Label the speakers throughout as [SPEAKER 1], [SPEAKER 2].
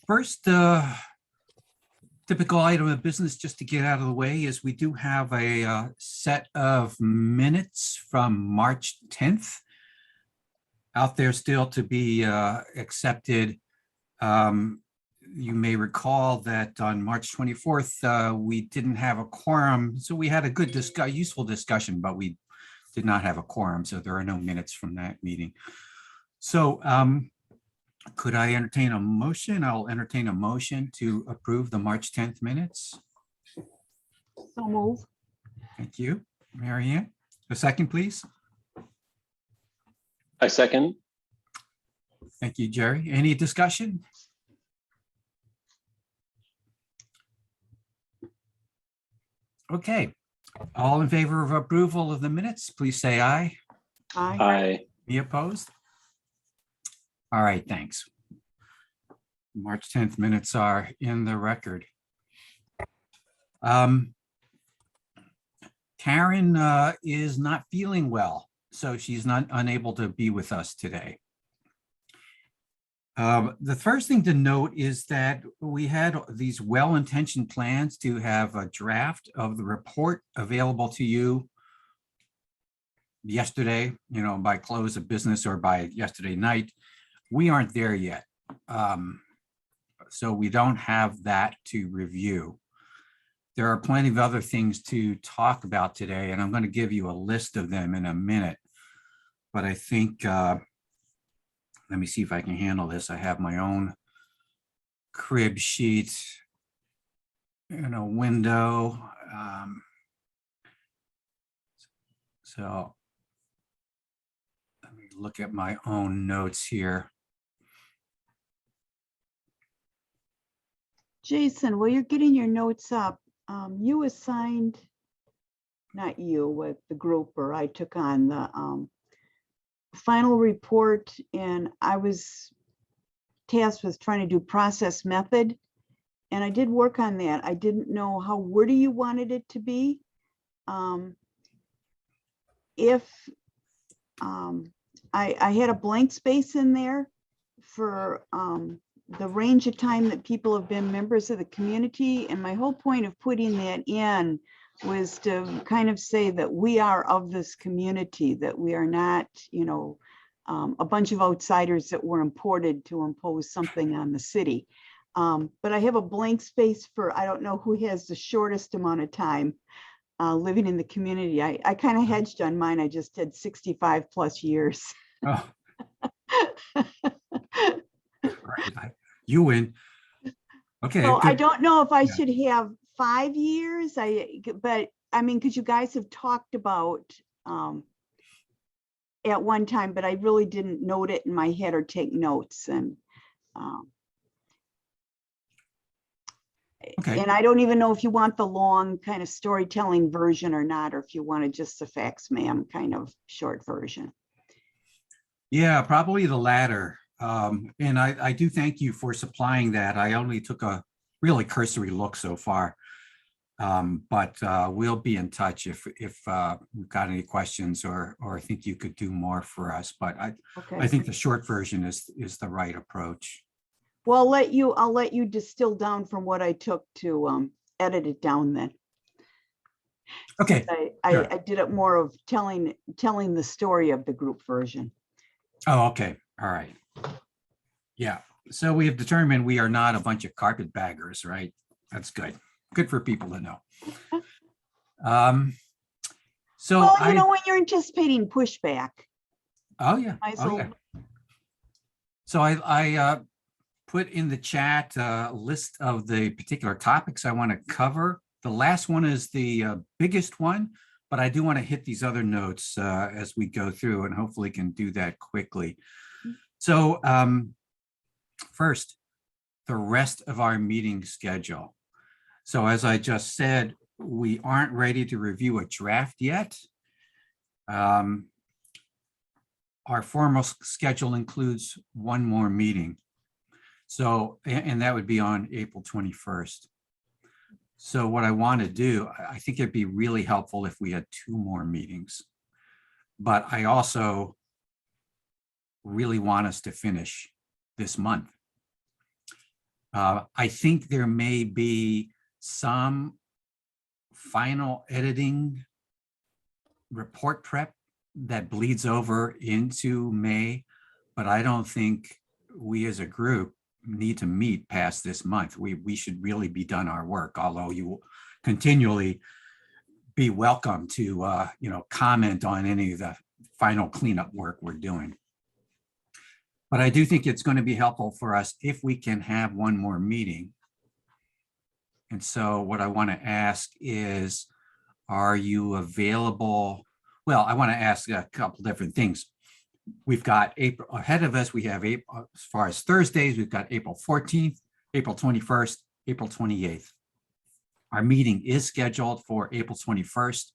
[SPEAKER 1] First, typical item of business just to get out of the way is we do have a set of minutes from March 10th out there still to be accepted. You may recall that on March 24th, we didn't have a quorum, so we had a good useful discussion, but we did not have a quorum, so there are no minutes from that meeting. So could I entertain a motion? I'll entertain a motion to approve the March 10th minutes.
[SPEAKER 2] So move.
[SPEAKER 1] Thank you, Mary Ann. A second, please.
[SPEAKER 3] I second.
[SPEAKER 1] Thank you, Jerry. Any discussion? Okay, all in favor of approval of the minutes, please say aye.
[SPEAKER 2] Aye.
[SPEAKER 3] Aye.
[SPEAKER 1] Any opposed? All right, thanks. March 10th minutes are in the record. Karen is not feeling well, so she's not unable to be with us today. The first thing to note is that we had these well-intentioned plans to have a draft of the report available to you yesterday, by close of business or by yesterday night. We aren't there yet. So we don't have that to review. There are plenty of other things to talk about today, and I'm going to give you a list of them in a minute. But I think, let me see if I can handle this. I have my own crib sheet in a window. So let me look at my own notes here.
[SPEAKER 2] Jason, while you're getting your notes up, you assigned, not you, with the group, or I took on the final report, and I was tasked with trying to do process method, and I did work on that. I didn't know how wordy you wanted it to be. I had a blank space in there for the range of time that people have been members of the community, and my whole point of putting that in was to kind of say that we are of this community, that we are not, a bunch of outsiders that were imported to impose something on the city. But I have a blank space for, I don't know who has the shortest amount of time living in the community. I kind of hedged on mine. I just had 65 plus years.
[SPEAKER 1] Oh. Right. You win. Okay.
[SPEAKER 2] So
[SPEAKER 1] good.
[SPEAKER 2] I don't know if I should have 5 years. But I mean, because you guys have talked about at one time, but I really didn't note it in my head or take notes. And
[SPEAKER 1] Okay.
[SPEAKER 2] and I don't even know if you want the long kind of storytelling version or not, or if you wanted just the facts, ma'am, kind of short version.
[SPEAKER 1] Yeah, probably the latter. And I do thank you for supplying that. I only took a really cursory look so far. But we'll be in touch if we've got any questions or think you could do more for us. But
[SPEAKER 2] Okay.
[SPEAKER 1] I think the short version is the right approach.
[SPEAKER 2] Well, I'll let you distill down from what I took to edit it down then.
[SPEAKER 1] Okay.
[SPEAKER 2] I did it more of telling the story of the group version.
[SPEAKER 1] Oh, okay. All right. Yeah. So we have determined we are not a bunch of carpetbaggers, right? That's good. Good for people to know. So
[SPEAKER 2] well, when you're anticipating pushback.
[SPEAKER 1] Oh yeah. Oh, yeah. So I put in the chat a list of the particular topics I want to cover. The last one is the biggest one, but I do want to hit these other notes as we go through, and hopefully can do that quickly. So first, the rest of our meeting schedule. So as I just said, we aren't ready to review a draft yet. Our formal schedule includes one more meeting. So, and that would be on April 21st. So what I want to do, I think it'd be really helpful if we had 2 more meetings. But I also really want us to finish this month. I think there may be some final editing report prep that bleeds over into May, but I don't think we as a group need to meet past this month. We should really be done our work, although you will continually be welcome to comment on any of the final cleanup work we're doing. But I do think it's going to be helpful for us if we can have one more meeting. And so what I want to ask is, are you available? Well, I want to ask a couple different things. We've got April ahead of us. We have April, as far as Thursdays, we've got April 14th, April 21st, April 28th. Our meeting is scheduled for April 21st,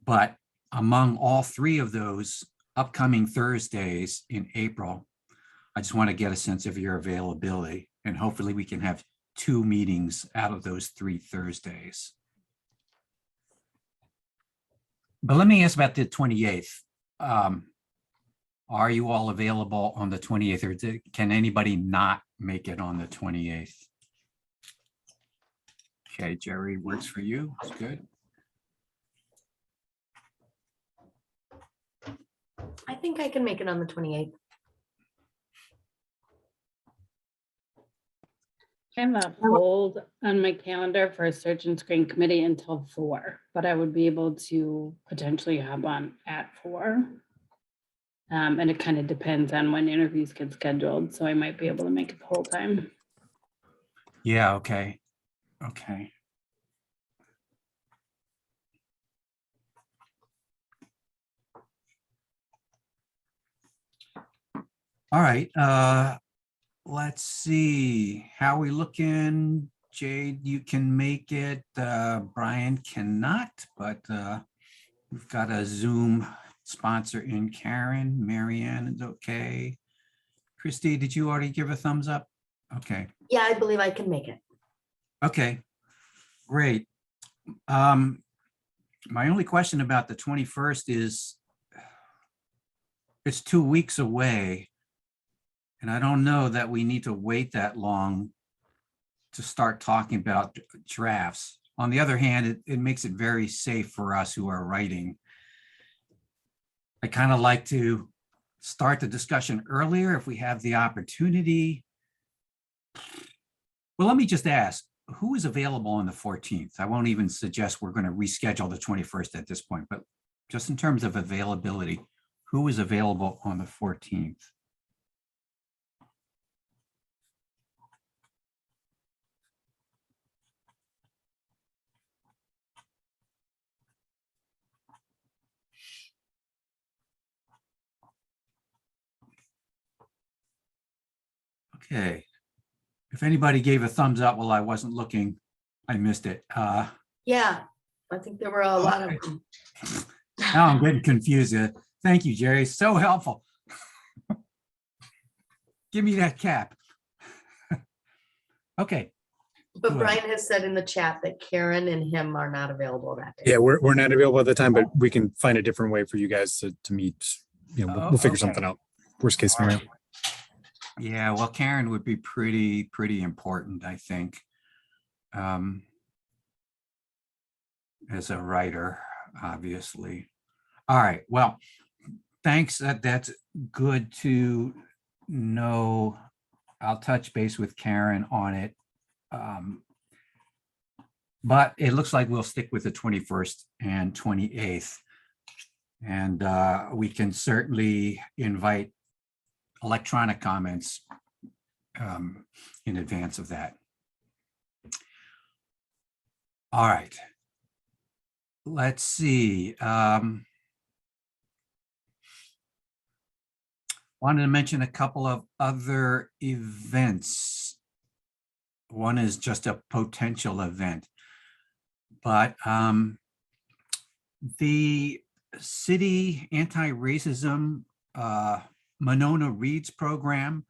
[SPEAKER 1] but among all three of those upcoming Thursdays in April, I just want to get a sense of your availability, and hopefully we can have 2 meetings out of those 3 Thursdays. But let me ask about the 28th. Are you all available on the 28th, or can anybody not make it on the 28th? Okay, Jerry, works for you. That's good.
[SPEAKER 3] I think I can make it on the 28th.
[SPEAKER 4] I have a hold on my calendar for a search and screen committee until 4, but I would be able to potentially hop on at 4. And it kind of depends on when interviews get scheduled, so I might be able to make it the whole time.
[SPEAKER 1] Yeah, okay. Okay. All right, let's see. How are we looking? Jade, you can make it. Brian cannot, but we've got a Zoom sponsor in Karen. Marianne is okay. Christy, did you already give a thumbs up? Okay.
[SPEAKER 3] Yeah, I believe I can make it.
[SPEAKER 1] Okay, great. My only question about the 21st is it's 2 weeks away. And I don't know that we need to wait that long to start talking about drafts. On the other hand, it makes it very safe for us who are writing. I kind of like to start the discussion earlier if we have the opportunity. Well, let me just ask, who is available on the 14th? I won't even suggest we're going to reschedule the 21st at this point, but just in terms of availability, who is available on the 14th? Okay. If anybody gave a thumbs up while I wasn't looking, I missed it.
[SPEAKER 3] Yeah, I think there were a lot of them.
[SPEAKER 1] Now I'm getting confused. Thank you, Jerry. So helpful. Give me that cap. Okay.
[SPEAKER 3] But
[SPEAKER 1] Good.
[SPEAKER 3] Brian has said in the chat that Karen and him are not available that day.
[SPEAKER 5] Yeah, we're not available at the time, but we can find a different way for you guys to meet. You know, we'll figure
[SPEAKER 1] Okay.
[SPEAKER 5] something out. Worst case scenario.
[SPEAKER 1] Yeah, well, Karen would be pretty important, I think, as a writer, obviously. All right, well, thanks. That's good to know. I'll touch base with Karen on it. But it looks like we'll stick with the 21st and 28th. And we can certainly invite electronic comments in advance of that. All right. Let's see. Wanted to mention a couple of other events. One is just a potential event, but the city anti-racism Monona Reads program,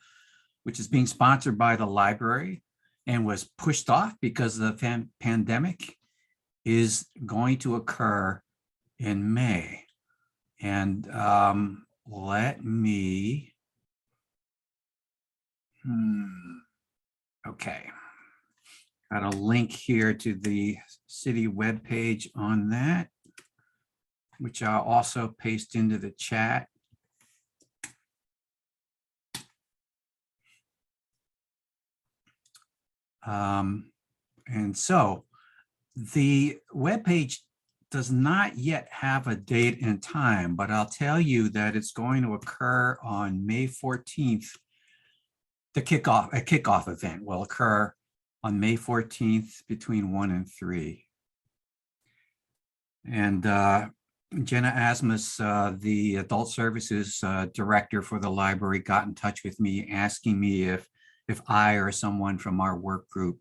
[SPEAKER 1] which is being sponsored by the library and was pushed off because of the pandemic, is going to occur in May. And let me, Okay. Got a link here to the city webpage on that, which I'll also paste into the chat. And so the webpage does not yet have a date and time, but I'll tell you that it's going to occur on May 14th. A kickoff event will occur on May 14th between 1 and 3. And Jenna Asmus, the adult services director for the library, got in touch with me asking me if I or someone from our work group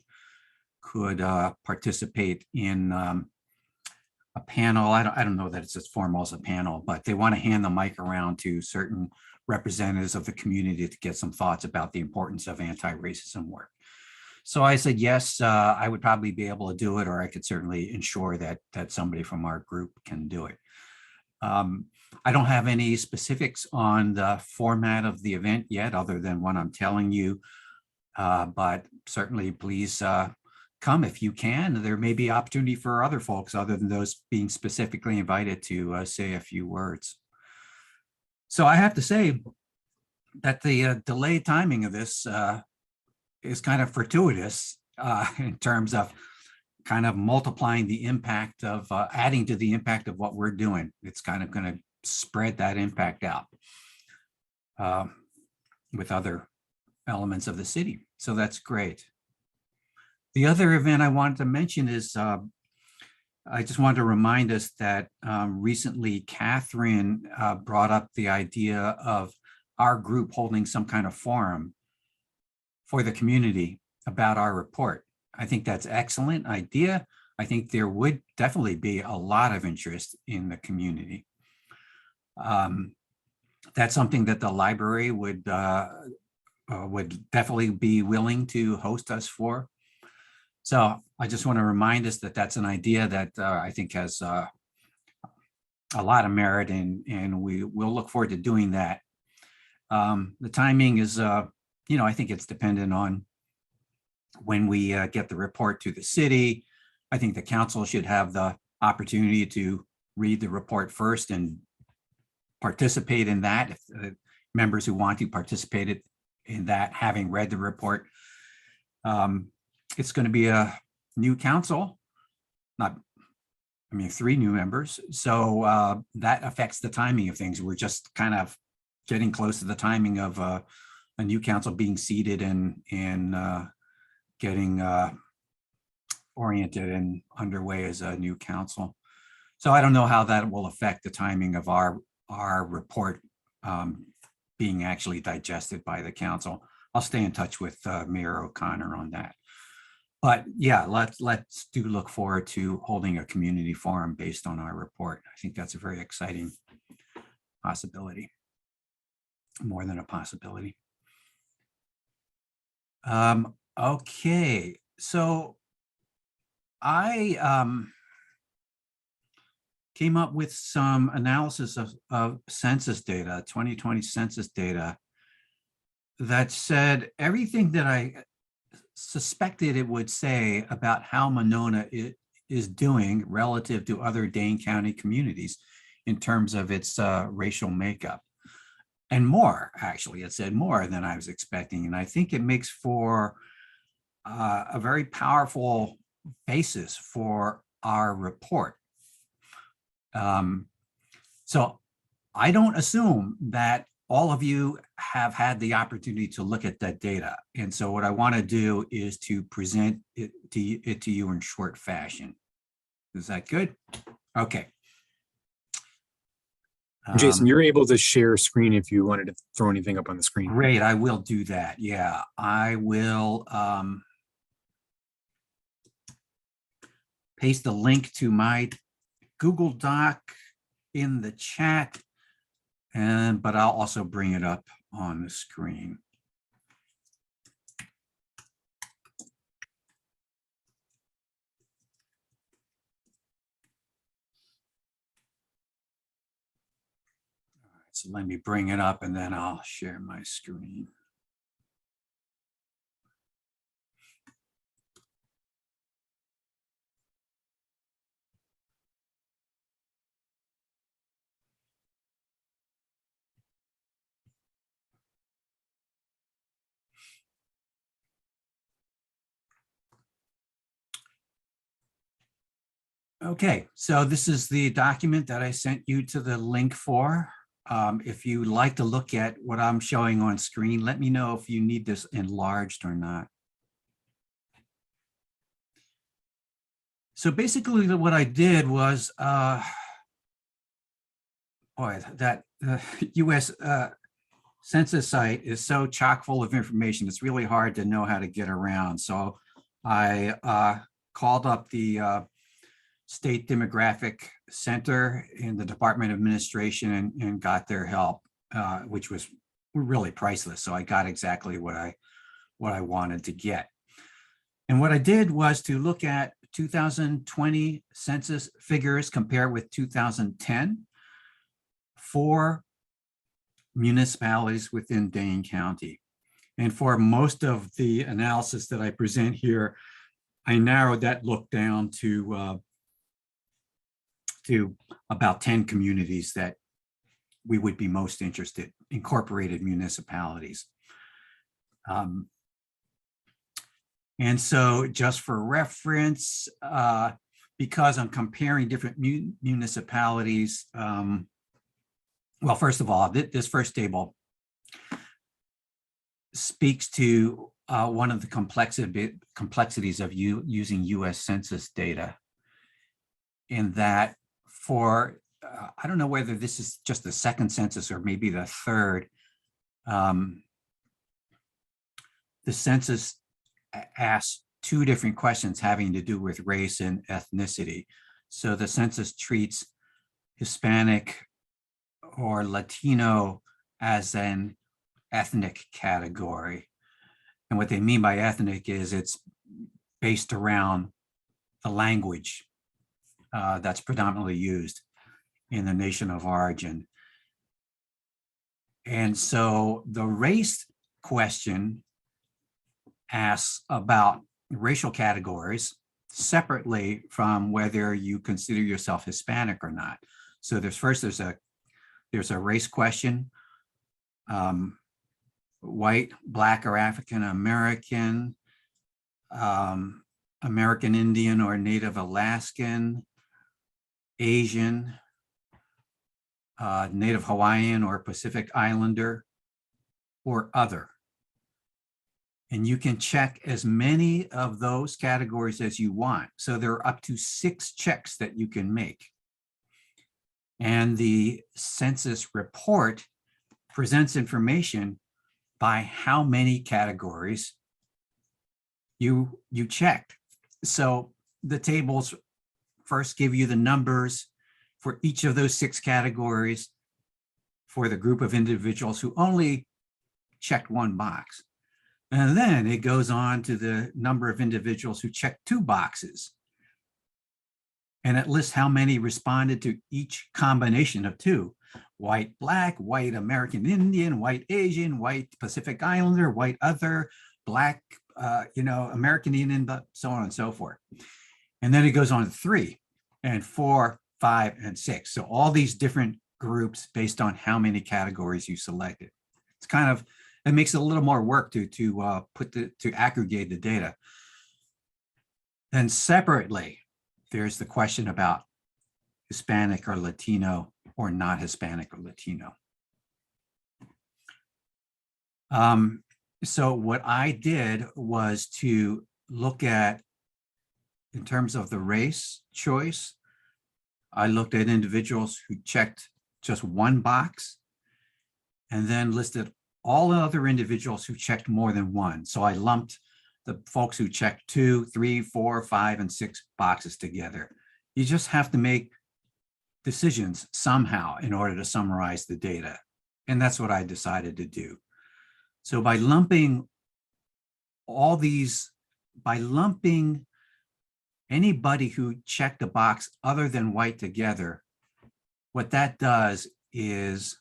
[SPEAKER 1] could participate in a panel. I don't know that it's as formal as a panel, but they want to hand the mic around to certain representatives of the community to get some thoughts about the importance of anti-racism work. So I said, yes, I would probably be able to do it, or I could certainly ensure that somebody from our group can do it. I don't have any specifics on the format of the event yet, other than what I'm telling you, but certainly please come if you can. There may be opportunity for other folks other than those being specifically invited to say a few words. So I have to say that the delayed timing of this is kind of fortuitous in terms of kind of multiplying the impact of adding to the impact of what we're doing. It's kind of going to spread that impact out with other elements of the city. So that's great. The other event I wanted to mention is I just wanted to remind us that recently Catherine brought up the idea of our group holding some kind of forum for the community about our report. I think that's an excellent idea. I think there would definitely be a lot of interest in the community. That's something that the library would definitely be willing to host us for. So I just want to remind us that that's an idea that I think has a lot of merit, and we will look forward to doing that. The timing is, I think it's dependent on when we get the report to the city. I think the council should have the opportunity to read the report first and participate in that. If members who want to participate in that, having read the report, it's going to be a new council, 3 new members. So that affects the timing of things. We're just kind of getting close to the timing of a new council being seated and getting oriented and underway as a new council. So I don't know how that will affect the timing of our report being actually digested by the council. I'll stay in touch with Mayor O'Connor on that. But yeah, let's look forward to holding a community forum based on our report. I think that's a very exciting possibility, more than a possibility. Okay, so I came up with some analysis of census data, 2020 census data, that said everything that I suspected it would say about how Monona is doing relative to other Dane County communities in terms of its racial makeup. And more, actually, it said more than I was expecting. And I think it makes for a very powerful basis for our report. So I don't assume that all of you have had the opportunity to look at that data. And so what I want to do is to present it to you in short fashion. Is that good? Okay.
[SPEAKER 5] Jason, you're able to share screen if you wanted to throw anything up on the screen.
[SPEAKER 1] Great, I will do that. Yeah, I will paste the link to my Google Doc in the chat, but I'll also bring it up on the screen. So let me bring it up and then I'll share my screen. Okay, so this is the document that I sent you to the link for. If you like to look at what I'm showing on screen, let me know if you need this enlarged or not. So basically what I did was, boy, that US Census site is so chock full of information. It's really hard to know how to get around. So I called up the State Demographic Center in the Department of Administration and got their help, which was really priceless. So I got exactly what I wanted to get. And what I did was to look at 2020 census figures compared with 2010 for municipalities within Dane County. And for most of the analysis that I present here, I narrowed that look down to about 10 communities that we would be most interested, incorporated municipalities. And so just for reference, because I'm comparing different municipalities, well, first of all, this first table speaks to one of the complexities of using US Census data, in that for, I don't know whether this is just the second census or maybe the third, the census asks two different questions having to do with race and ethnicity. So the census treats Hispanic or Latino as an ethnic category. And what they mean by ethnic is it's based around the language that's predominantly used in the nation of origin. And so the race question asks about racial categories separately from whether you consider yourself Hispanic or not. So there's a race question, white, Black, or African American, American Indian or Native Alaskan, Asian, Native Hawaiian or Pacific Islander, or other. And you can check as many of those categories as you want. So there are up to 6 checks that you can make. And the census report presents information by how many categories you checked. So the tables first give you the numbers for each of those 6 categories for the group of individuals who only checked 1 box. And then it goes on to the number of individuals who checked 2 boxes. And it lists how many responded to each combination of 2. White, Black, white American Indian, white Asian, white Pacific Islander, white other, Black, American Indian, but so on and so forth. And then it goes on to 3 and 4, 5, and 6. So all these different groups based on how many categories you selected. It's kind of, it makes it a little more work to aggregate the data. Then separately, there's the question about Hispanic or Latino or not Hispanic or Latino. So what I did was to look at, in terms of the race choice, I looked at individuals who checked just 1 box and then listed all the other individuals who checked more than 1. So I lumped the folks who checked 2, 3, 4, 5, and 6 boxes together. You just have to make decisions somehow in order to summarize the data. And that's what I decided to do. So by lumping anybody who checked a box other than white together, what that does is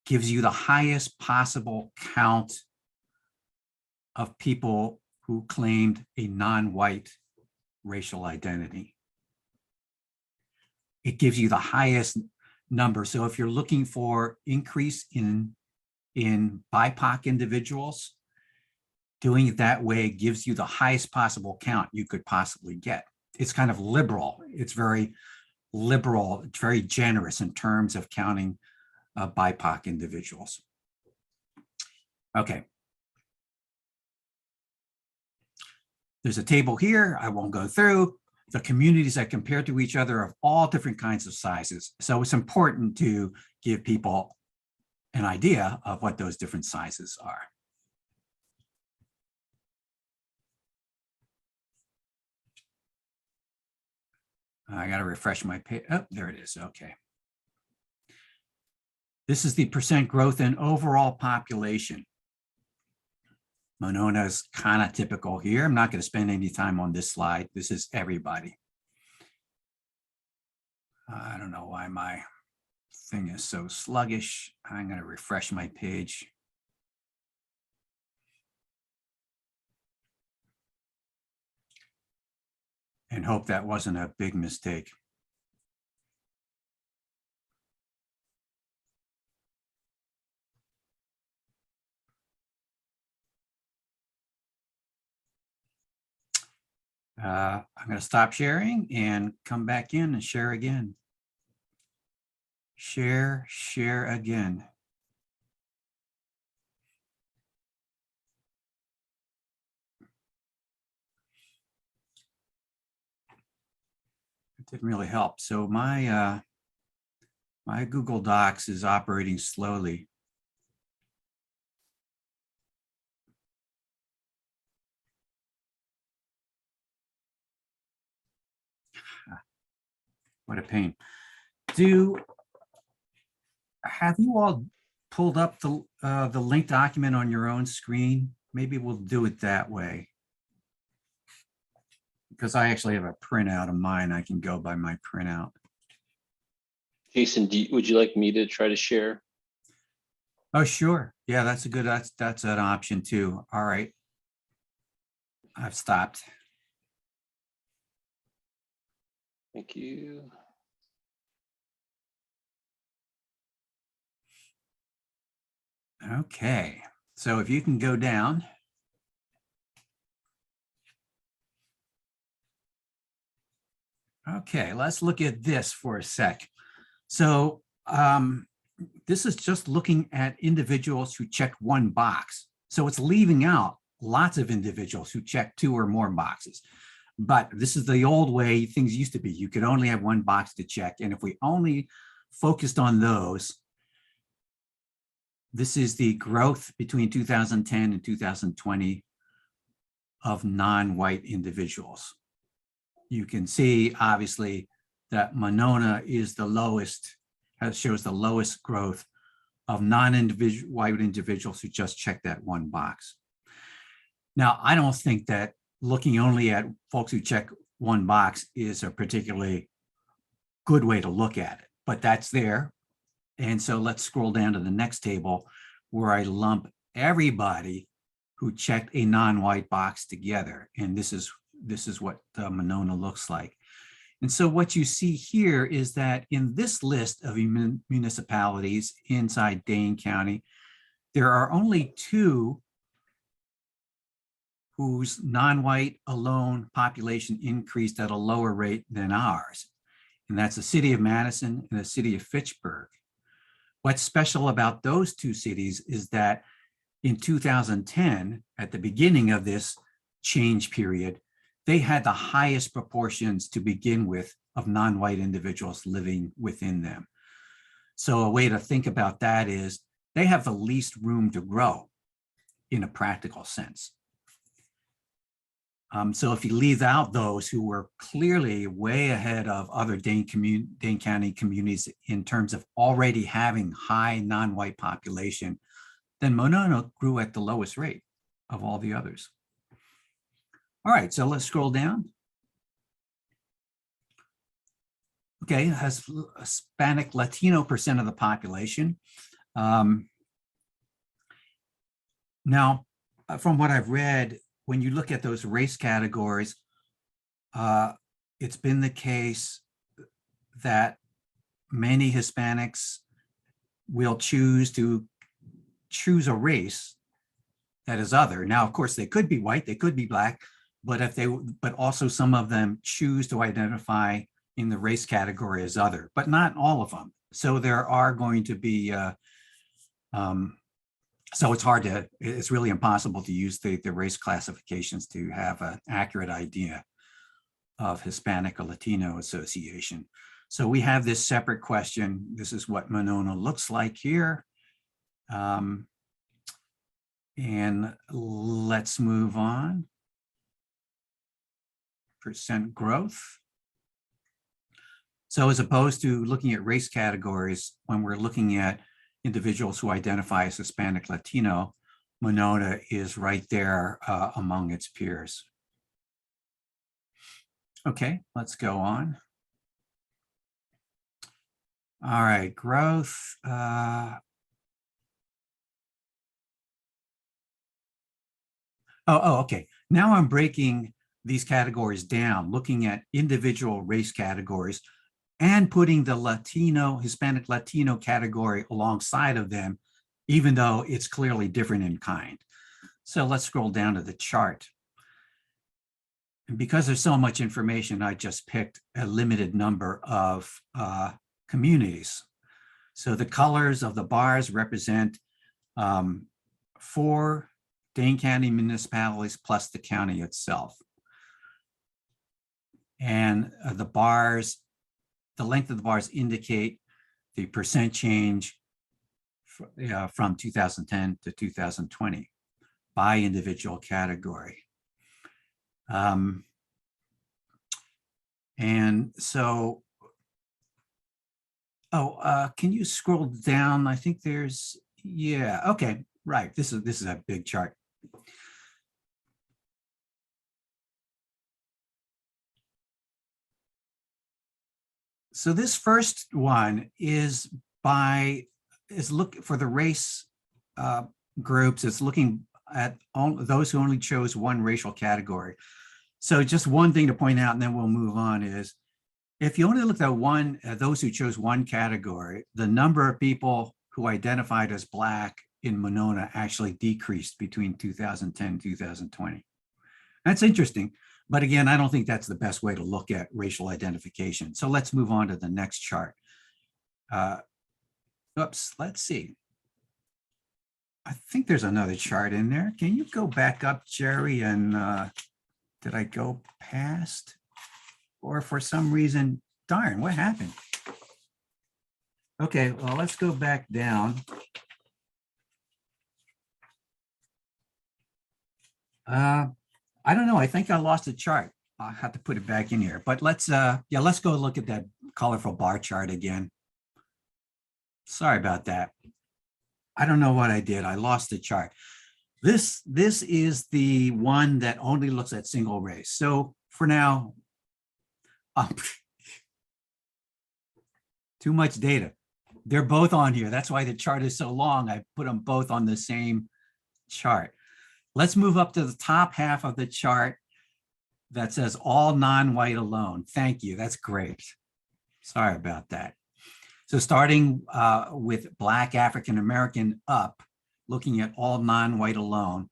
[SPEAKER 1] gives you the highest possible count of people who claimed a non-white racial identity. It gives you the highest number. So if you're looking for increase in BIPOC individuals, Doing it that way gives you the highest possible count you could possibly get. It's kind of liberal. It's very liberal, it's very generous in terms of counting BIPOC individuals. Okay. There's a table here. I won't go through. The communities that compare to each other of all different kinds of sizes. So it's important to give people an idea of what those different sizes are. I got to refresh my page. Oh, there it is. Okay. This is the percent growth in overall population. Monona is kind of typical here. I'm not going to spend any time on this slide. This is everybody. I don't know why my thing is so sluggish. I'm going to refresh my page. And hope that wasn't a big mistake. I'm going to stop sharing and come back in and share again. Share again. It didn't really help. So my my Google Docs is operating slowly. What a pain. Have you all pulled up the link document on your own screen? Maybe we'll do it that way. Because I actually have a printout of mine. I can go by my printout.
[SPEAKER 6] Jason, would you like me to try to share?
[SPEAKER 1] Oh, sure. Yeah, that's a good, that's an option too. All right. I've stopped.
[SPEAKER 6] Thank you.
[SPEAKER 1] Okay. So if you can go down. Okay, let's look at this for a sec. So this is just looking at individuals who checked one box. So it's leaving out lots of individuals who check 2 or more boxes. But this is the old way things used to be. You could only have one box to check. And if we only focused on those, this is the growth between 2010 and 2020 of non-white individuals. You can see, obviously, that Monona is the lowest, shows the lowest growth of non-white individuals who just check that one box. Now, I don't think that looking only at folks who check one box is a particularly good way to look at it, but that's there. And so let's scroll down to the next table where I lump everybody who checked a non-white box together. And this is what Monona looks like. And so what you see here is that in this list of municipalities inside Dane County, there are only 2 whose non-white alone population increased at a lower rate than ours. And that's the city of Madison and the city of Fitchburg. What's special about those 2 cities is that in 2010, at the beginning of this change period, they had the highest proportions to begin with of non-white individuals living within them. So a way to think about that is they have the least room to grow in a practical sense. So if you leave out those who were clearly way ahead of other Dane County communities in terms of already having high non-white population, then Monona grew at the lowest rate of all the others. All right, so let's scroll down. Okay, it has Hispanic Latino percent of the population. Now, from what I've read, when you look at those race categories, it's been the case that many Hispanics will choose a race that is other. Now, of course, they could be white, they could be black, but also some of them choose to identify in the race category as other, but not all of them. So there are going to be, so it's really impossible to use the race classifications to have an accurate idea of Hispanic or Latino association. So we have this separate question. This is what Monona looks like here. And let's move on. Percent growth. So as opposed to looking at race categories, when we're looking at individuals who identify as Hispanic Latino, Monona is right there among its peers. Okay, let's go on. All right, growth. Okay. Now I'm breaking these categories down, looking at individual race categories and putting the Hispanic Latino category alongside of them, even though it's clearly different in kind. So let's scroll down to the chart. And because there's so much information, I just picked a limited number of communities. So the colors of the bars represent 4 Dane County municipalities plus the county itself. And the length of the bars indicate the percent change from 2010 to 2020 by individual category. And so, can you scroll down? I think there's, yeah, okay, right. This is a big chart. So this first one is look for the race groups. It's looking at those who only chose one racial category. So just one thing to point out, and then we'll move on, is if you only look at those who chose one category, the number of people who identified as Black in Monona actually decreased between 2010 and 2020. That's interesting. But again, I don't think that's the best way to look at racial identification. So let's move on to the next chart. Let's see. I think there's another chart in there. Can you go back up, Jerry? And did I go past? Or for some reason, darn, what happened? Okay, well, let's go back down. I don't know. I think I lost a chart. I'll have to put it back in here. But let's go look at that colorful bar chart again. Sorry about that. I don't know what I did. I lost the chart. This is the one that only looks at single race. So for now, too much data. They're both on here. That's why the chart is so long. I put them both on the same chart. Let's move up to the top half of the chart that says all non-white alone. Thank you. That's great. Sorry about that. So starting with Black African American up, looking at all non-white alone,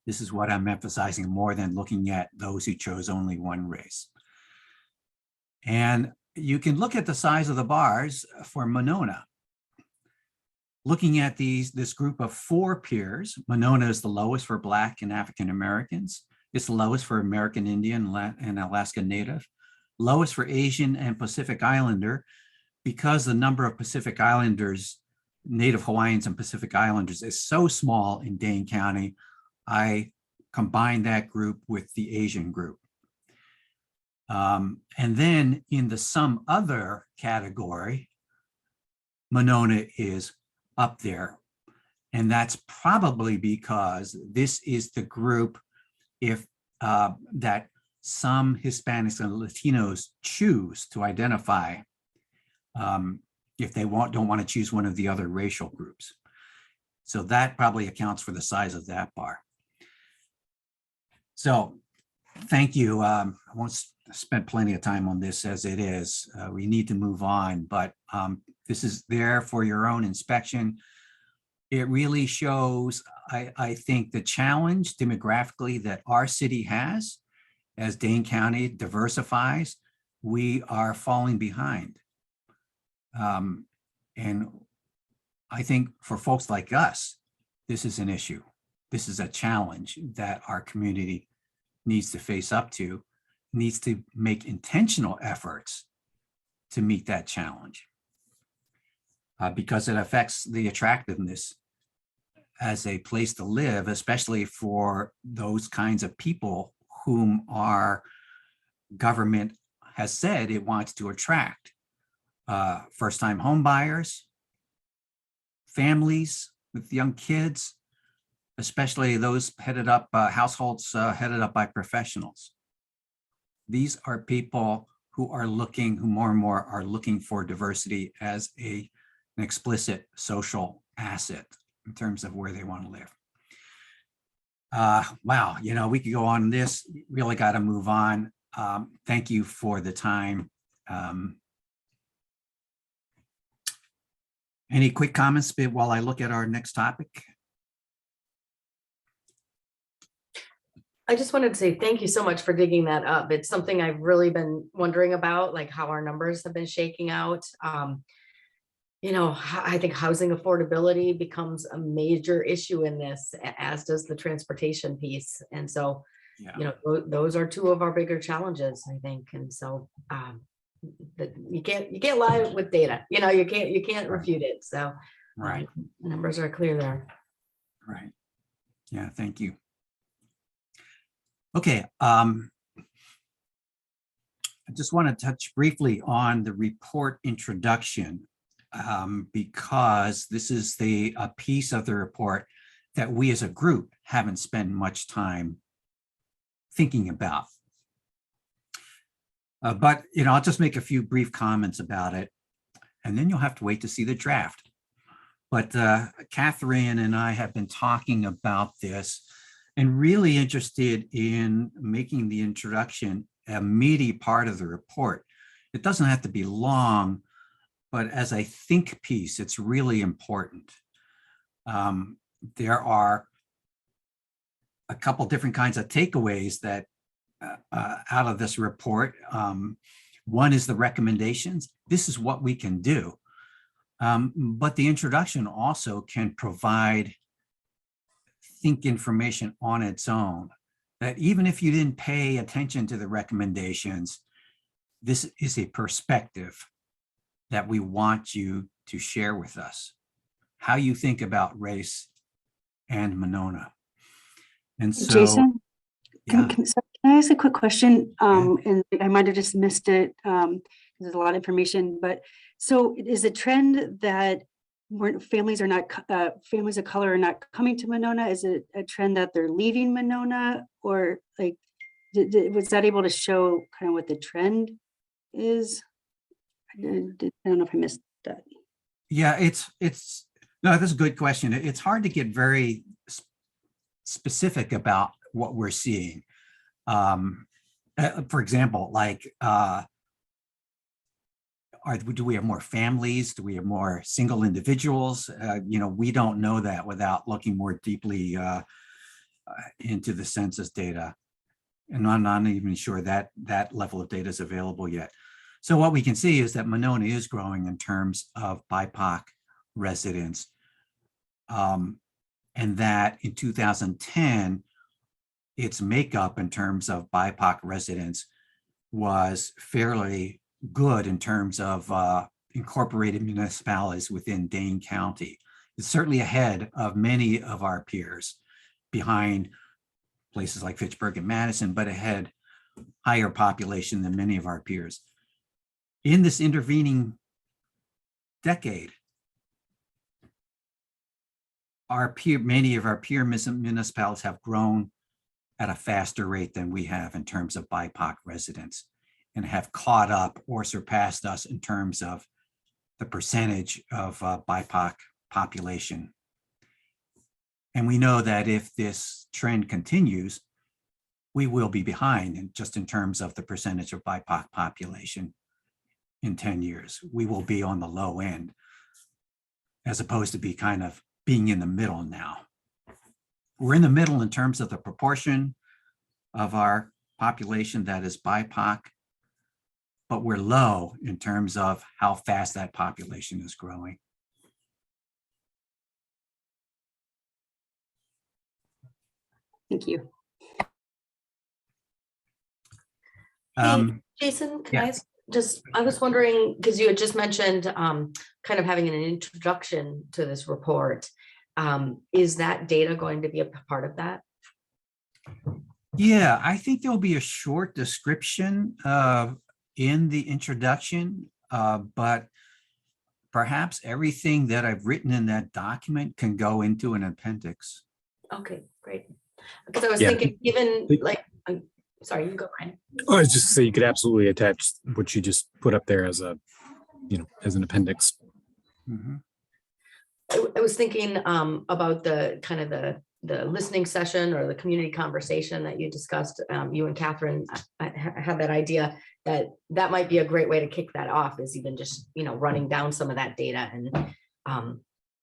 [SPEAKER 1] this is what I'm emphasizing more than looking at those who chose only one race. And you can look at the size of the bars for Monona. Looking at this group of 4 peers, Monona is the lowest for Black and African Americans. It's the lowest for American Indian and Alaska Native, lowest for Asian and Pacific Islander, because the number of Pacific Islanders, Native Hawaiians and Pacific Islanders is so small in Dane County, I combined that group with the Asian group. And then in the some other category, Monona is up there. And that's probably because this is the group that some Hispanics and Latinos choose to identify if they don't want to choose one of the other racial groups. So that probably accounts for the size of that bar. So thank you. I won't spend plenty of time on this as it is. We need to move on, but this is there for your own inspection. It really shows I think the challenge demographically that our city has, as Dane County diversifies, we are falling behind. And I think for folks like us, this is an issue. This is a challenge that our community needs to face up to, needs to make intentional efforts to meet that challenge. Because it affects the attractiveness as a place to live, especially for those kinds of people whom our government has said it wants to attract. First-time home buyers, families with young kids, especially those headed up, households headed up by professionals. These are people who are looking, who more and more are looking for diversity as an explicit social asset in terms of where they want to live. Wow, you know, we could go on this, really got to move on. Thank you for the time. Any quick comments while I look at our next topic?
[SPEAKER 3] I just wanted to say thank you so much for digging that up. It's something I've really been wondering about, like how our numbers have been shaking out. You know, I think housing affordability becomes a major issue in this, as does the transportation piece. And so,
[SPEAKER 1] Yeah.
[SPEAKER 3] you know, those are two of our bigger challenges, I think. And so that you can't lie with data. You know, you can't refute it. So
[SPEAKER 1] Right.
[SPEAKER 3] Numbers are clear there.
[SPEAKER 1] Right. Yeah, thank you. Okay. I just want to touch briefly on the report introduction, because this is a piece of the report that we as a group haven't spent much time thinking about. But, you know, I'll just make a few brief comments about it, and then you'll have to wait to see the draft. But Catherine and I have been talking about this and really interested in making the introduction a meaty part of the report. It doesn't have to be long, but as a think piece, it's really important. There are a couple different kinds of takeaways that out of this report. One is the recommendations. This is what we can do. But the introduction also can provide think information on its own, that even if you didn't pay attention to the recommendations, this is a perspective that we want you to share with us, how you think about race and Monona. And so,
[SPEAKER 7] Jason,
[SPEAKER 1] yeah.
[SPEAKER 7] can I ask a quick question? And I might have just missed it. There's a lot of information, but so is the trend that families of color are not coming to Monona? Is it a trend that they're leaving Monona, or like, was that able to show kind of what the trend is? I don't know if I missed that.
[SPEAKER 1] Yeah, no, that's a good question. It's hard to get very specific about what we're seeing. For example, like, do we have more families? Do we have more single individuals? You know, we don't know that without looking more deeply into the census data. And I'm not even sure that that level of data is available yet. So what we can see is that Monona is growing in terms of BIPOC residents. And that in 2010, its makeup in terms of BIPOC residents was fairly good in terms of incorporated municipalities within Dane County. It's certainly ahead of many of our peers, behind places like Fitchburg and Madison, but ahead, higher population than many of our peers. In this intervening decade, many of our peer municipalities have grown at a faster rate than we have in terms of BIPOC residents, and have caught up or surpassed us in terms of the percentage of BIPOC population. And we know that if this trend continues, we will be behind just in terms of the percentage of BIPOC population in 10 years. We will be on the low end, as opposed to be kind of being in the middle now. we're in the middle in terms of the proportion of our population that is BIPOC, but we're low in terms of how fast that population is growing.
[SPEAKER 7] Thank you.
[SPEAKER 1] Um,
[SPEAKER 3] Jason, can
[SPEAKER 1] yeah.
[SPEAKER 3] I I was wondering, because you had just mentioned kind of having an introduction to this report. Is that data going to be a part of that?
[SPEAKER 1] Yeah, I think there'll be a short description in the introduction, but perhaps everything that I've written in that document can go into an appendix.
[SPEAKER 3] Okay, great. Because I was
[SPEAKER 5] Yeah.
[SPEAKER 3] thinking, given like, I'm sorry, you go, Brian.
[SPEAKER 5] I was just say you could absolutely attach what you just put up there as a, as an appendix.
[SPEAKER 1] Mhm.
[SPEAKER 3] I was thinking about the kind of the listening session or the community conversation that you discussed. You and Catherine had that idea that might be a great way to kick that off, is even just, running down some of that data and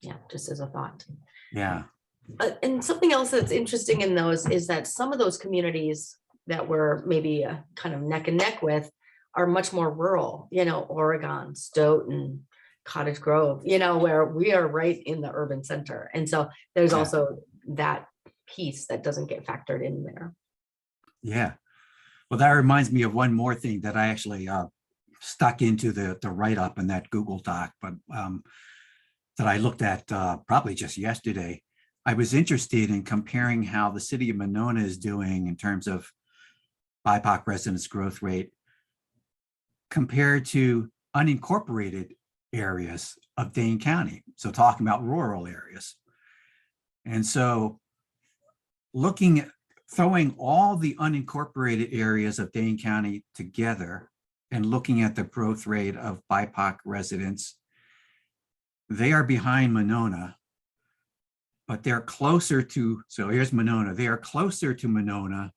[SPEAKER 3] yeah, just as a thought.
[SPEAKER 1] Yeah.
[SPEAKER 3] And something else that's interesting in those is that some of those communities that we're maybe kind of neck and neck with are much more rural, Oregon, Stoughton, Cottage Grove, where we are right in the urban center. And so there's
[SPEAKER 1] Yeah.
[SPEAKER 3] also that piece that doesn't get factored in there.
[SPEAKER 1] Yeah. Well, that reminds me of one more thing that I actually stuck into the write-up in that Google Doc, but that I looked at probably just yesterday. I was interested in comparing how the city of Monona is doing in terms of BIPOC residents growth rate compared to unincorporated areas of Dane County. So talking about rural areas. And so throwing all the unincorporated areas of Dane County together and looking at the growth rate of BIPOC residents, they are behind Monona, but they're closer to, so here's Monona, they are closer to Monona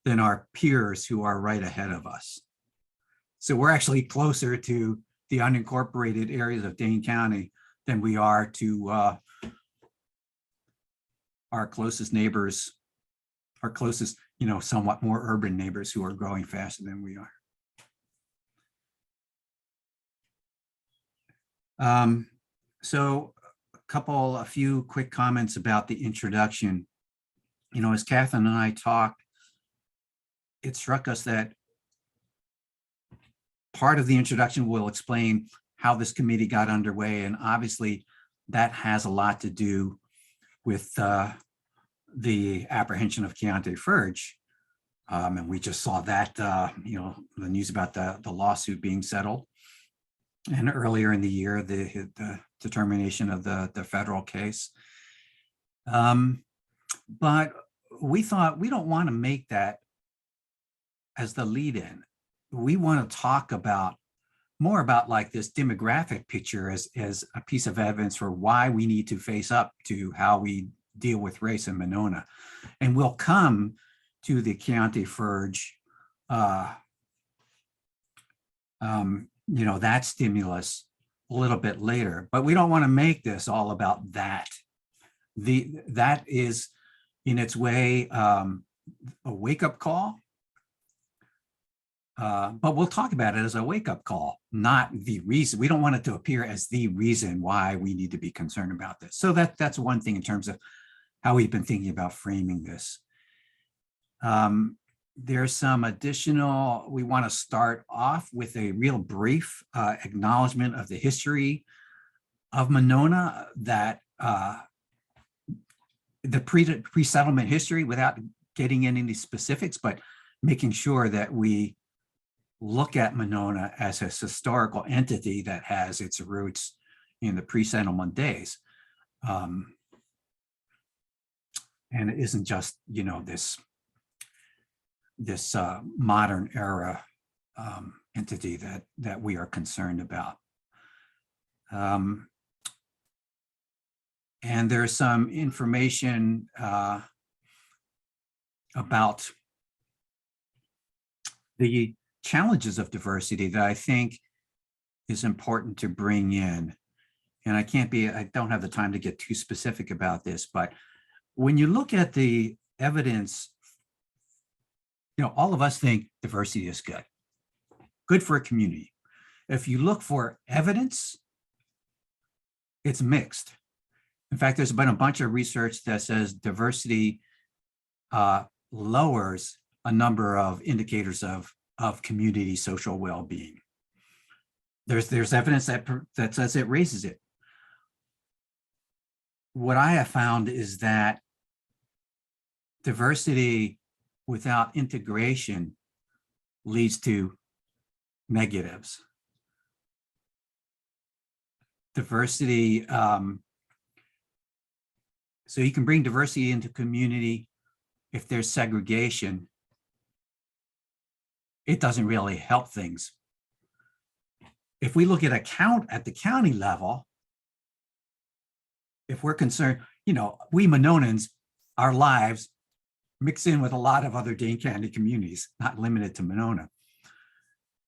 [SPEAKER 1] than our peers who are right ahead of us. So we're actually closer to the unincorporated areas of Dane County than we are to our closest neighbors, our closest, somewhat more urban neighbors who are growing faster than we are. So a few quick comments about the introduction. As Catherine and I talked, it struck us that part of the introduction will explain how this committee got underway. And obviously that has a lot to do with the apprehension of Keontae Furge. And we just saw that, the news about the lawsuit being settled. And earlier in the year, the determination of the federal case. But we thought we don't want to make that as the lead in. We want to talk more about like this demographic picture as a piece of evidence for why we need to face up to how we deal with race in Monona. And we'll come to the Keontae Furge, that stimulus a little bit later, but we don't want to make this all about that. That is in its way a wake-up call, but we'll talk about it as a wake-up call, not the reason. We don't want it to appear as the reason why we need to be concerned about this. So that's one thing in terms of how we've been thinking about framing this. There's some additional, we want to start off with a real brief acknowledgement of the history of Monona, that the pre-settlement history, without getting into any specifics, but making sure that we look at Monona as a historical entity that has its roots in the pre-settlement days. And it isn't just, this modern era entity that we are concerned about. And there's some information about the challenges of diversity that I think is important to bring in. And I don't have the time to get too specific about this, but when you look at the evidence, all of us think diversity is good for a community. If you look for evidence, it's mixed. In fact, there's been a bunch of research that says diversity lowers a number of indicators of community social well-being. There's evidence that says it raises it. What I have found is that diversity without integration leads to negatives. Diversity, so you can bring diversity into community. If there's segregation, it doesn't really help things. If we look at the county level, if we're concerned, we Mononans, our lives mix in with a lot of other Dane County communities, not limited to Monona.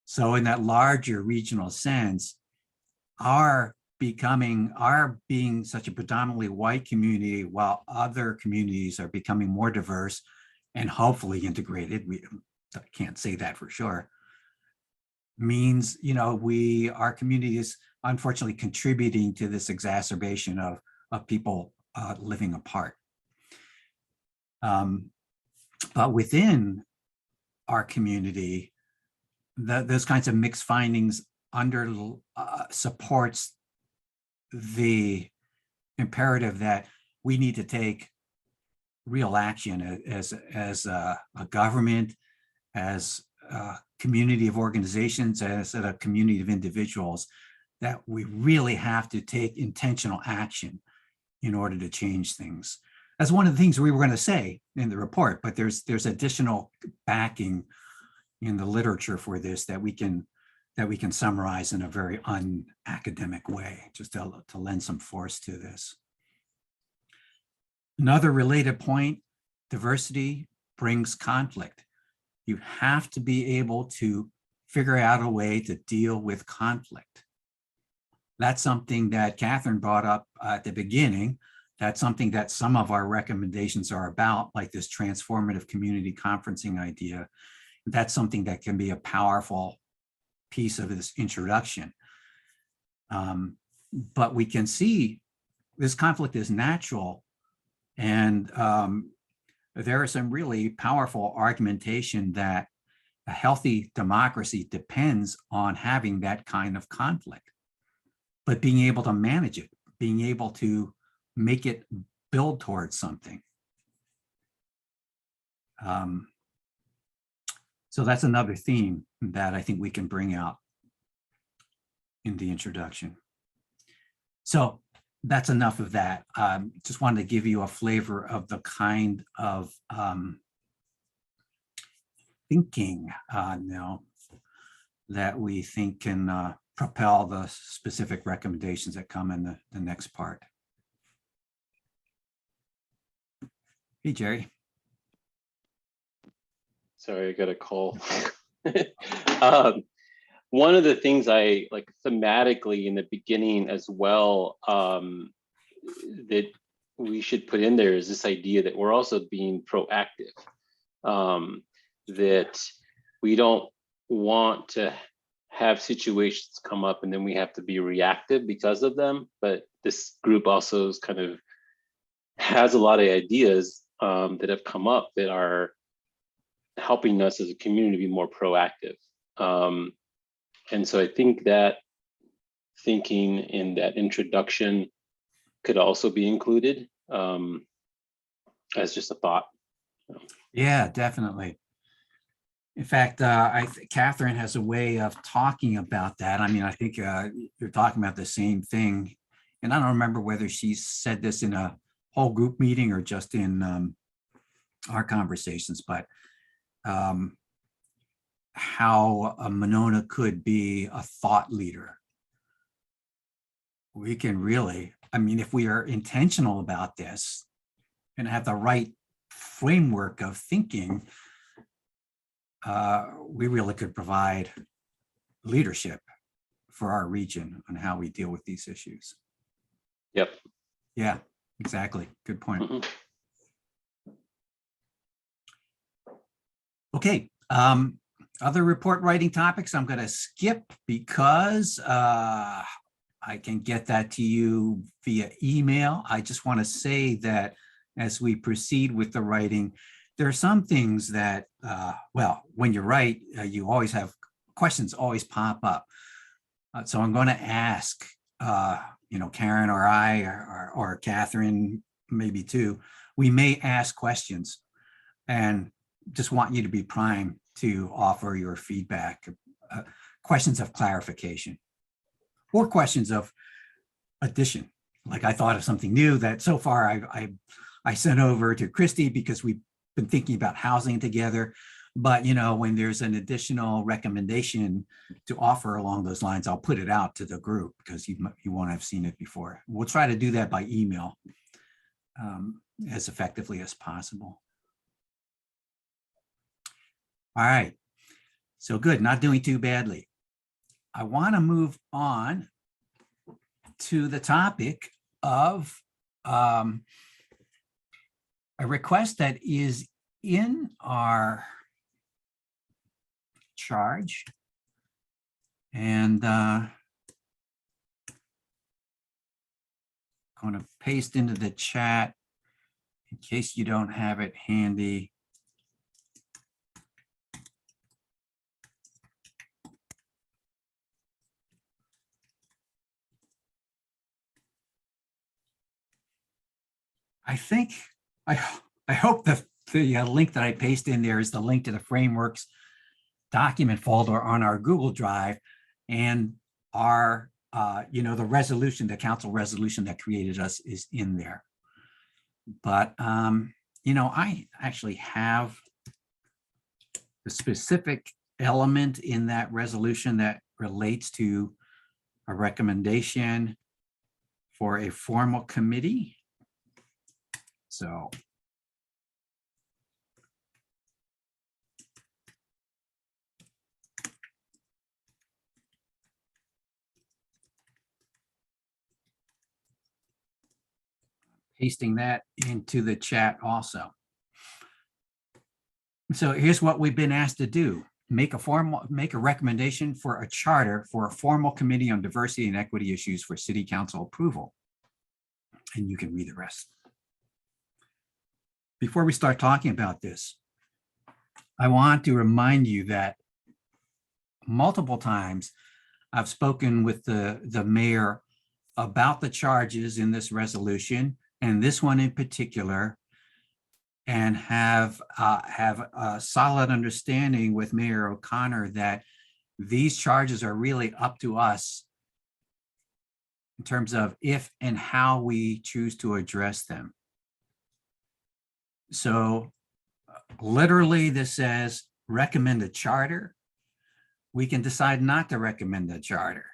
[SPEAKER 1] So in that larger regional sense, our being such a predominantly white community, while other communities are becoming more diverse and hopefully integrated, I can't say that for sure, means, our community is unfortunately contributing to this exacerbation of people living apart. But within our community, those kinds of mixed findings supports the imperative that we need to take real action as a government, as a community of organizations, as a community of individuals, that we really have to take intentional action in order to change things. That's one of the things we were going to say in the report, but there's additional backing in the literature for this that we can summarize in a very unacademic way, just to lend some force to this. Another related point, diversity brings conflict. You have to be able to figure out a way to deal with conflict. That's something that Catherine brought up at the beginning. That's something that some of our recommendations are about, like this transformative community conferencing idea. That's something that can be a powerful piece of this introduction. But we can see this conflict is natural, and there is some really powerful argumentation that a healthy democracy depends on having that kind of conflict, but being able to manage it, being able to make it build towards something. So that's another theme that I think we can bring out in the introduction. So that's enough of that. Just wanted to give you a flavor of the kind of thinking now that we think can propel the specific recommendations that come in the next part. Hey, Jerry.
[SPEAKER 6] Sorry, I got a call. One of the things I like thematically in the beginning as well that we should put in there is this idea that we're also being proactive, that we don't want to have situations come up and then we have to be reactive because of them. But this group also is kind of has a lot of ideas that have come up that are helping us as a community be more proactive. And so I think that thinking in that introduction could also be included as just a thought.
[SPEAKER 1] Yeah, definitely. In fact, Catherine has a way of talking about that. I mean, I think you're talking about the same thing. And I don't remember whether she said this in a whole group meeting or just in our conversations, but how a Monona could be a thought leader. We can really, I mean, if we are intentional about this and have the right framework of thinking, we really could provide leadership for our region on how we deal with these issues.
[SPEAKER 6] Yep.
[SPEAKER 1] Yeah, exactly. Good point.
[SPEAKER 6] Mm-hmm.
[SPEAKER 1] Okay, other report writing topics I'm going to skip because I can get that to you via email. I just want to say that as we proceed with the writing, there are some things that, well, when you write, you always have questions always pop up. So I'm going to ask, Karen or I or Catherine, maybe too, we may ask questions and just want you to be primed to offer your feedback, questions of clarification or questions of addition. Like I thought of something new that so far I sent over to Christy because we've been thinking about housing together. But when there's an additional recommendation to offer along those lines, I'll put it out to the group because you won't have seen it before. We'll try to do that by email as effectively as possible. All right, so good, not doing too badly. I want to move on to the topic of a request that is in our charge. And going to paste into the chat in case you don't have it handy. I hope the link that I paste in there is the link to the frameworks document folder on our Google Drive, and our the resolution, the council resolution that created us is in there. But I actually have the specific element in that resolution that relates to a recommendation for a formal committee. So pasting that into the chat also. So here's what we've been asked to do. Make a recommendation for a charter for a formal committee on diversity and equity issues for city council approval. And you can read the rest. Before we start talking about this, I want to remind you that multiple times I've spoken with the mayor about the charges in this resolution, and this one in particular, and have a solid understanding with Mayor O'Connor that these charges are really up to us in terms of if and how we choose to address them. So literally this says recommend a charter. We can decide not to recommend a charter.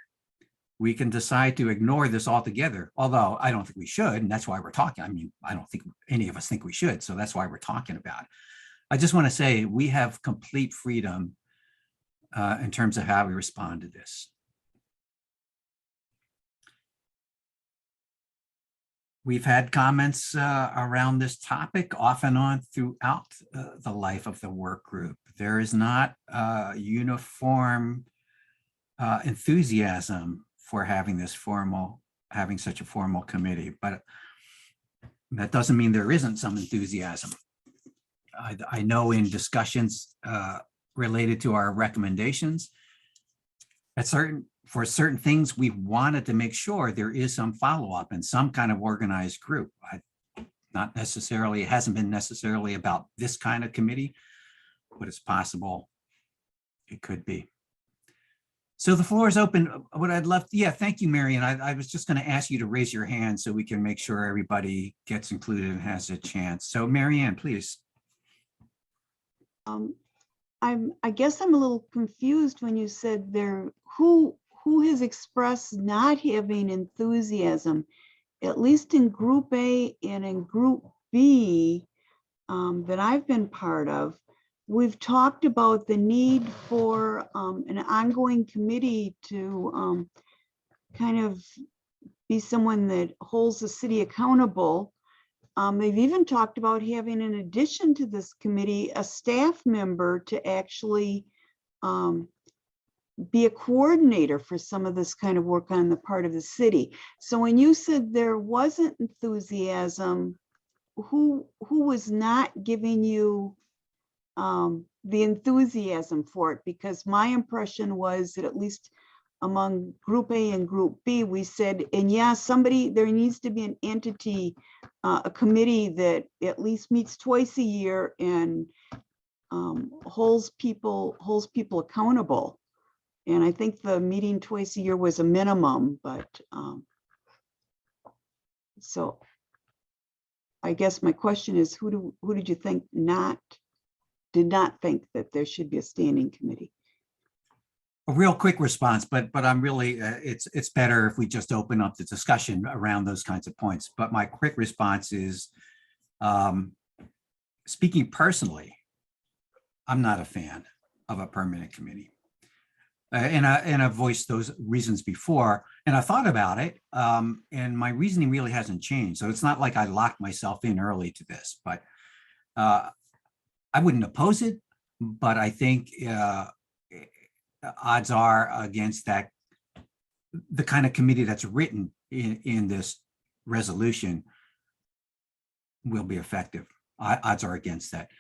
[SPEAKER 1] We can decide to ignore this altogether, although I don't think we should, and that's why we're talking. I mean, I don't think any of us think we should, so that's why we're talking about it. I just want to say we have complete freedom in terms of how we respond to this. We've had comments around this topic off and on throughout the life of the work group. There is not uniform enthusiasm for having such a formal committee, but that doesn't mean there isn't some enthusiasm. I know in discussions related to our recommendations, for certain things, we wanted to make sure there is some follow-up and some kind of organized group. It hasn't been necessarily about this kind of committee, but it's possible it could be. So the floor is open. What I'd love, thank you, Marion. I was just going to ask you to raise your hand so we can make sure everybody gets included and has a chance. So Marianne, please.
[SPEAKER 2] I guess I'm a little confused when you said there, who has expressed not having enthusiasm, at least in Group A and in Group B that I've been part of. We've talked about the need for an ongoing committee to kind of be someone that holds the city accountable they've even talked about having, in addition to this committee, a staff member to actually be a coordinator for some of this kind of work on the part of the city. So when you said there wasn't enthusiasm, who was not giving you the enthusiasm for it? Because my impression was that at least among Group A and Group B, we said, and yeah, there needs to be an entity, a committee that at least meets twice a year and holds people accountable. And I think the meeting twice a year was a minimum, but so I guess my question is, who did you think did not think that there should be a standing committee?
[SPEAKER 1] A real quick response, but I'm really, it's better if we just open up the discussion around those kinds of points. But my quick response is, speaking personally, I'm not a fan of a permanent committee. And I've voiced those reasons before, and I thought about it, and my reasoning really hasn't changed. So it's not like I locked myself in early to this, but I wouldn't oppose it, but I think odds are against that, the kind of committee that's written in this resolution will be effective. Odds are against that.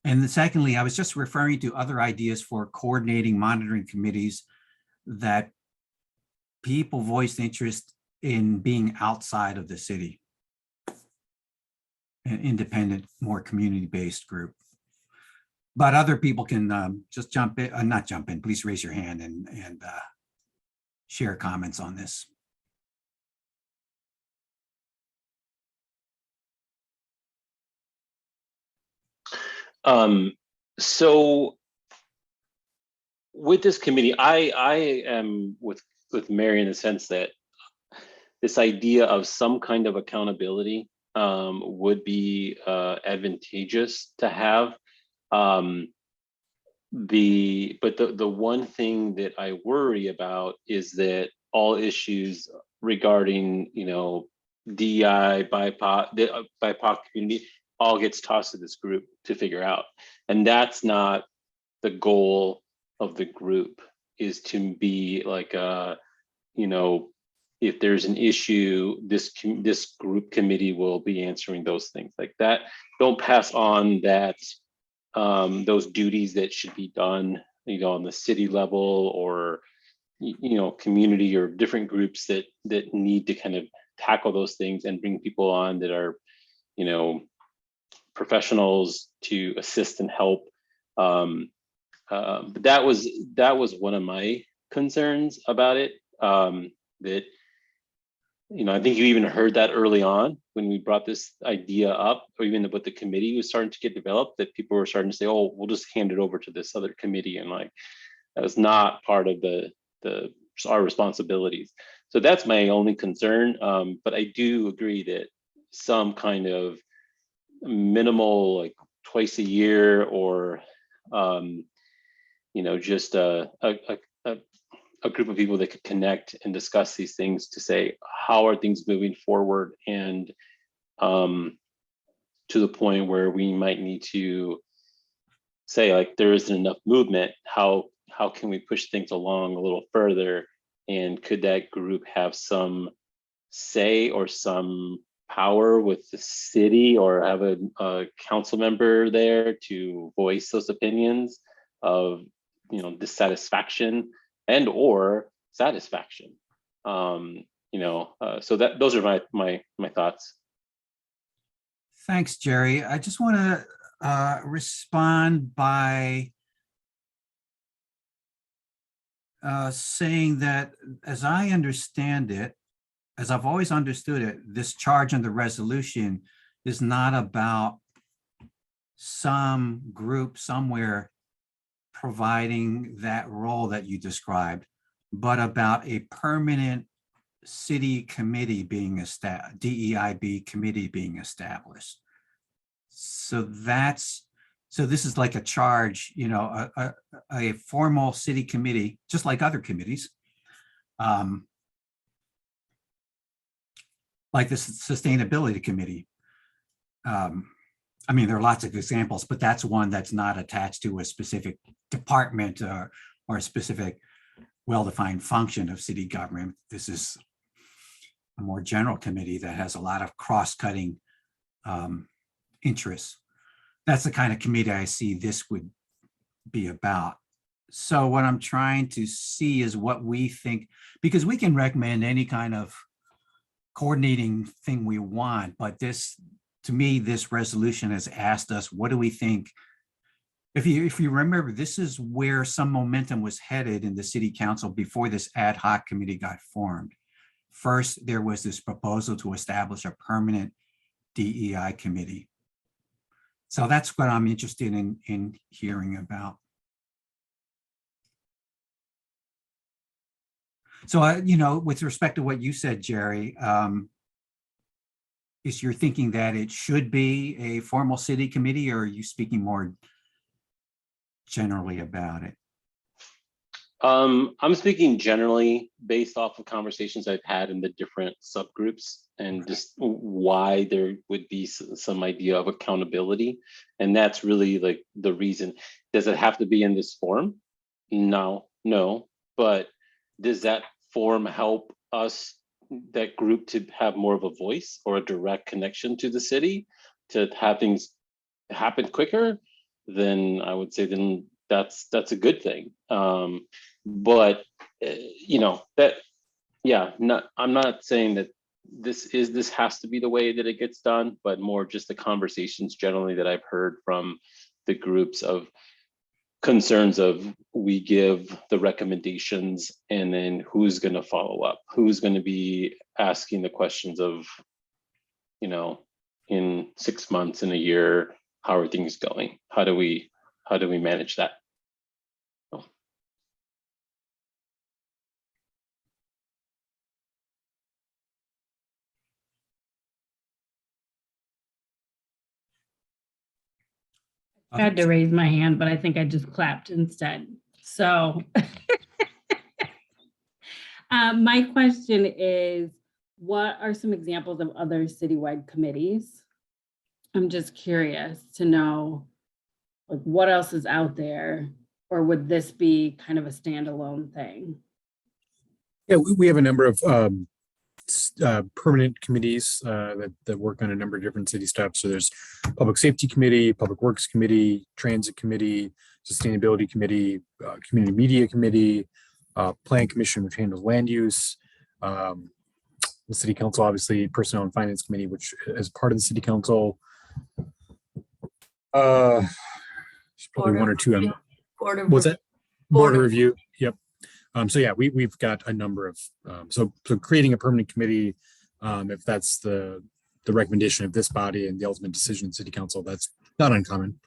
[SPEAKER 1] And then secondly, I was just referring to other ideas for coordinating monitoring committees that people voiced interest in being outside of the city. An independent, more community-based group. But other people can just jump in, not jump in, please raise your hand and share comments on this.
[SPEAKER 6] So with this committee, I am with Mary in the sense that this idea of some kind of accountability would be advantageous to have. But the one thing that I worry about is that all issues regarding, DEI, the BIPOC community, all gets tossed to this group to figure out. And that's not the goal of the group, is to be like, if there's an issue, this group committee will be answering those things like that. Don't pass on that, those duties that should be done, on the city level or, community or different groups that need to kind of tackle those things and bring people on that are, professionals to assist and help. But that was one of my concerns about it. That, I think you even heard that early on when we brought this idea up, or even what the committee was starting to get developed, that people were starting to say, oh, we'll just hand it over to this other committee. And like, that was not part of our responsibilities. So that's my only concern. But I do agree that some kind of minimal, like twice a year, or just a group of people that could connect and discuss these things to say, how are things moving forward, and to the point where we might need to say, like, there isn't enough movement, how can we push things along a little further, and could that group have some say or some power with the city, or have a council member there to voice those opinions of dissatisfaction and or satisfaction. So those are my thoughts.
[SPEAKER 1] Thanks, Jerry. I just want to respond by saying that, as I understand it, as I've always understood it, this charge in the resolution is not about some group somewhere providing that role that you described, but about a permanent city committee being established, DEIB committee being established. So this is like a charge, a formal city committee, just like other committees, like the Sustainability Committee. I mean, there are lots of examples, but that's one that's not attached to a specific department or a specific well-defined function of city government. This is a more general committee that has a lot of cross-cutting interests. That's the kind of committee I see this would be about. So what I'm trying to see is what we think, because we can recommend any kind of coordinating thing we want, but this, to me, this resolution has asked us, what do we think? If you remember, this is where some momentum was headed in the city council before this ad hoc committee got formed. First, there was this proposal to establish a permanent DEI committee. So that's what I'm interested in hearing about. So, you know, with respect to what you said, Jerry, is you're thinking that it should be a formal city committee, or are you speaking more generally about it?
[SPEAKER 6] I'm speaking generally based off of conversations I've had in the different subgroups and just why there would be some idea of accountability. And that's really like the reason. Does it have to be in this form? No. But does that form help us, that group, to have more of a voice or a direct connection to the city, to have things happen quicker? Then I would say then that's a good thing. But you know, that, yeah, I'm not saying that this has to be the way that it gets done, but more just the conversations generally that I've heard from the groups of concerns of, we give the recommendations and then who's going to follow up, who's going to be asking the questions of, you know, in 6 months, in a year, how are things going? How do we manage that?
[SPEAKER 4] I had to raise my hand, but I think I just clapped instead. So my question is, what are some examples of other citywide committees? I'm just curious to know, like, what else is out there, or would this be kind of a standalone thing?
[SPEAKER 5] Yeah, we have a number of permanent committees that work on a number of different city stuff. So there's Public Safety Committee, Public Works Committee, Transit Committee, Sustainability Committee, Community Media Committee, Plan Commission, which handles land use, the City Council, obviously, Personnel and Finance Committee, which is part of the City Council. There's probably one or two. What's that? Board of Review. Yep. So yeah, we've got a number of, so creating a permanent committee, if that's the recommendation of this body and the ultimate decision in City Council, that's not uncommon.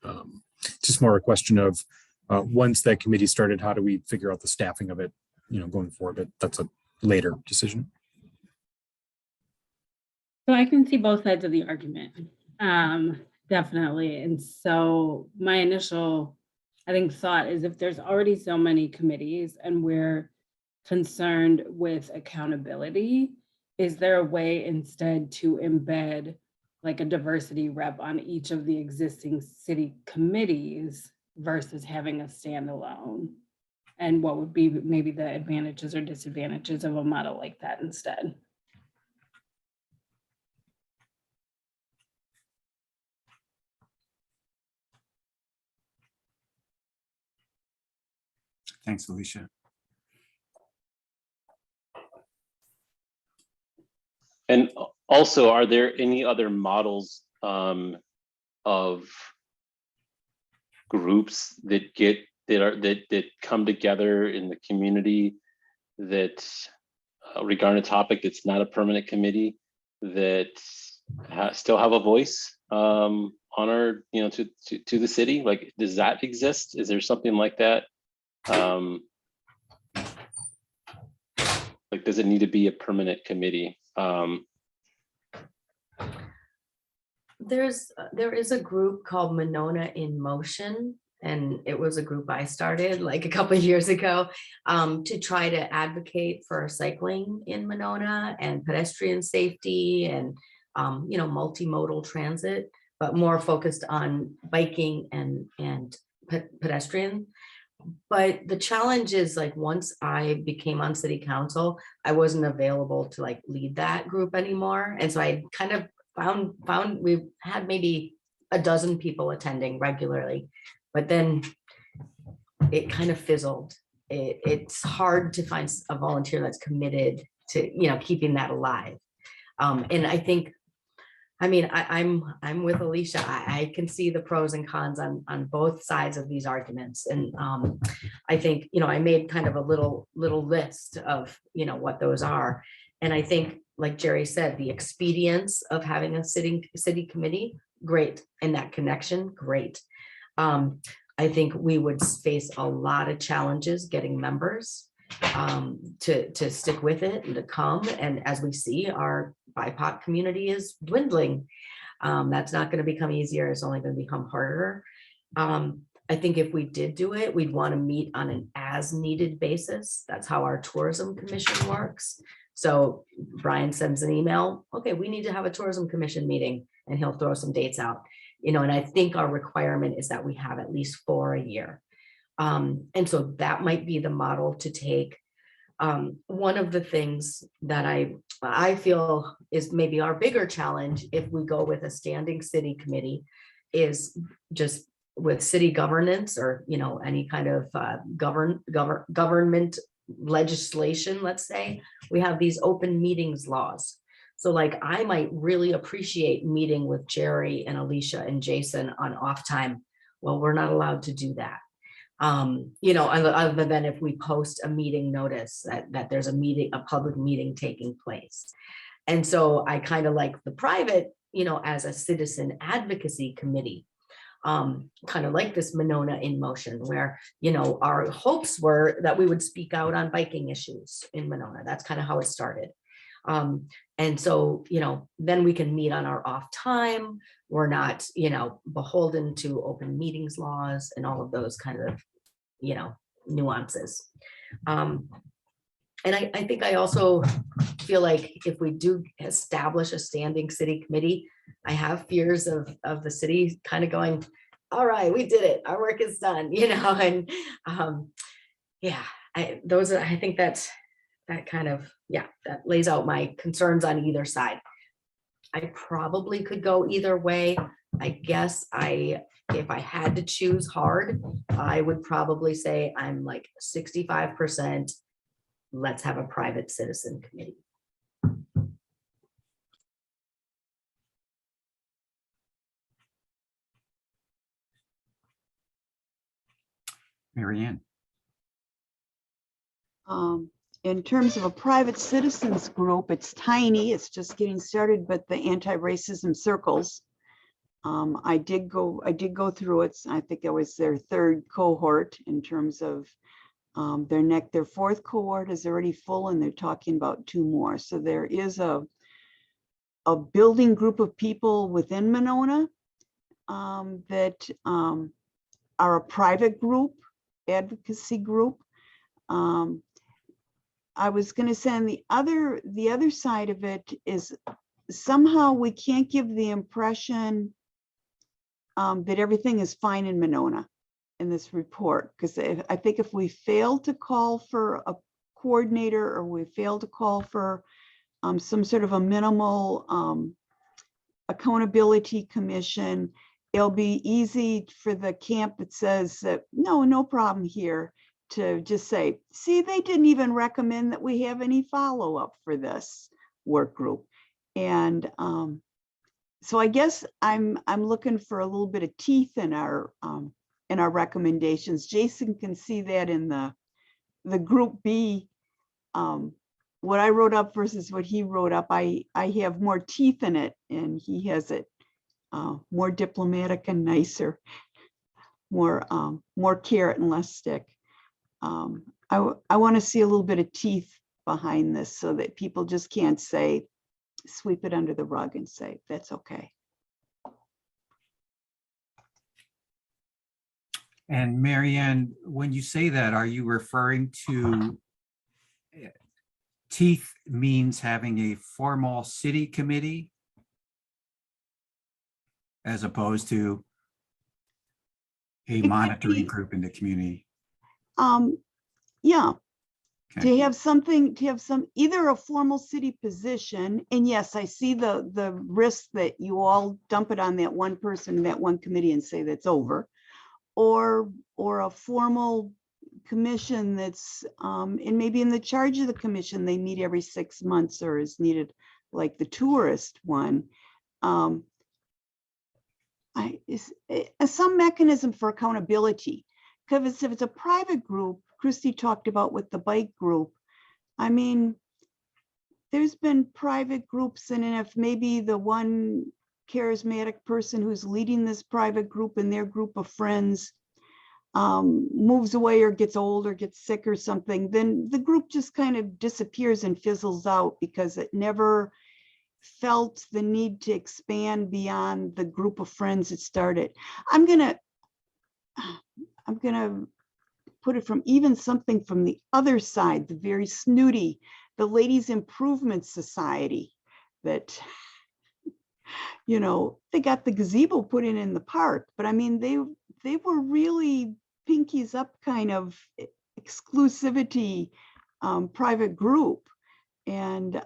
[SPEAKER 5] Just more a question of once that committee started, how do we figure out the staffing of it, you know, going forward, but that's a later decision.
[SPEAKER 4] So I can see both sides of the argument, definitely. And so my initial, I think, thought is, if there's already so many committees and we're concerned with accountability, is there a way instead to embed like a diversity rep on each of the existing city committees versus having a standalone? And what would be maybe the advantages or disadvantages of a model like that instead?
[SPEAKER 1] Thanks, Alicia.
[SPEAKER 6] And also, are there any other models of groups that come together in the community that regarding a topic that's not a permanent committee, that still have a voice on our, you know, to the city? Like, does that exist? Is there something like that? Like, does it need to be a permanent committee?
[SPEAKER 3] There is a group called Monona in Motion, and it was a group I started like a couple of years ago, to try to advocate for cycling in Monona and pedestrian safety and, you know, multimodal transit, but more focused on biking and pedestrian. But the challenge is, like, once I became on city council, I wasn't available to like lead that group anymore. And so I kind of found we had maybe a dozen people attending regularly, but then it kind of fizzled. It's hard to find a volunteer that's committed to, you know, keeping that alive. And I think, I mean, I'm with Alicia. I can see the pros and cons on both sides of these arguments. And I think, you know, I made kind of a little list of, you know, what those are. And I think, like Jerry said, the expedience of having a city committee, great. And that connection, great. I think we would face a lot of challenges getting members to stick with it and to come. And as we see, our BIPOC community is dwindling. That's not going to become easier. It's only going to become harder. I think if we did do it, we'd want to meet on an as needed basis. That's how our tourism commission works. So Brian sends an email, okay, we need to have a tourism commission meeting, and he'll throw some dates out, you know, and I think our requirement is that we have at least 4 a year. And so that might be the model to take. One of the things that I feel is maybe our bigger challenge if we go with a standing city committee is just with city governance, or, you know, any kind of government legislation. Let's say we have these open meetings laws. So like, I might really appreciate meeting with Jerry and Alicia and Jason on off time. Well, we're not allowed to do that. You know, other than if we post a meeting notice that there's a public meeting taking place. And so I kind of like the private, you know, as a citizen advocacy committee, kind of like this Monona in Motion, where, you know, our hopes were that we would speak out on biking issues in Monona. That's kind of how it started. And so, you know, then we can meet on our off time. We're not, you know, beholden to open meetings laws and all of those kind of, you know, nuances. And I think I also feel like if we do establish a standing city committee, I have fears of the city kind of going, all right, we did it, our work is done, you know, and yeah, I think that kind of, yeah, that lays out my concerns on either side. I probably could go either way. I guess if I had to choose hard, I would probably say I'm like 65%. Let's have a private citizen committee.
[SPEAKER 1] Mary Ann.
[SPEAKER 2] In terms of a private citizens group, it's tiny, it's just getting started, but the anti-racism circles, I did go through it. I think that was their 3rd cohort in terms of their 4th cohort is already full, and they're talking about 2 more. So there is a building group of people within Monona that are a private group, advocacy group. I was going to say on the other side of it is somehow we can't give the impression that everything is fine in Monona in this report, because I think if we fail to call for a coordinator, or we fail to call for some sort of a minimal accountability commission, it'll be easy for the camp that says that no problem here to just say, see, they didn't even recommend that we have any follow-up for this work group. And so I guess I'm looking for a little bit of teeth in our recommendations. Jason can see that in the group B, what I wrote up versus what he wrote up. I have more teeth in it, and he has it more diplomatic and nicer, more carrot and less stick. I want to see a little bit of teeth behind this, so that people just can't say, sweep it under the rug and say, that's okay.
[SPEAKER 1] And Marianne, when you say that, are you referring to teeth means having a formal city committee as opposed to a
[SPEAKER 2] could
[SPEAKER 1] monitoring
[SPEAKER 2] be.
[SPEAKER 1] group in the community?
[SPEAKER 2] Yeah,
[SPEAKER 1] Okay.
[SPEAKER 2] to have something, either a formal city position, and yes, I see the risk that you all dump it on that one person, that one committee and say that's over. Or a formal commission that's, and maybe in the charge of the commission, they meet every 6 months or is needed, like the tourist one. Some mechanism for accountability. Because if it's a private group, Christy talked about with the bike group, I mean, there's been private groups, and if maybe the one charismatic person who's leading this private group and their group of friends moves away or gets old or gets sick or something, then the group just kind of disappears and fizzles out because it never felt the need to expand beyond the group of friends it started. I'm gonna put it from even something from the other side, the very snooty, the Ladies Improvement Society that, you know, they got the gazebo put in the park, but I mean, they were really pinkies up kind of exclusivity private group. And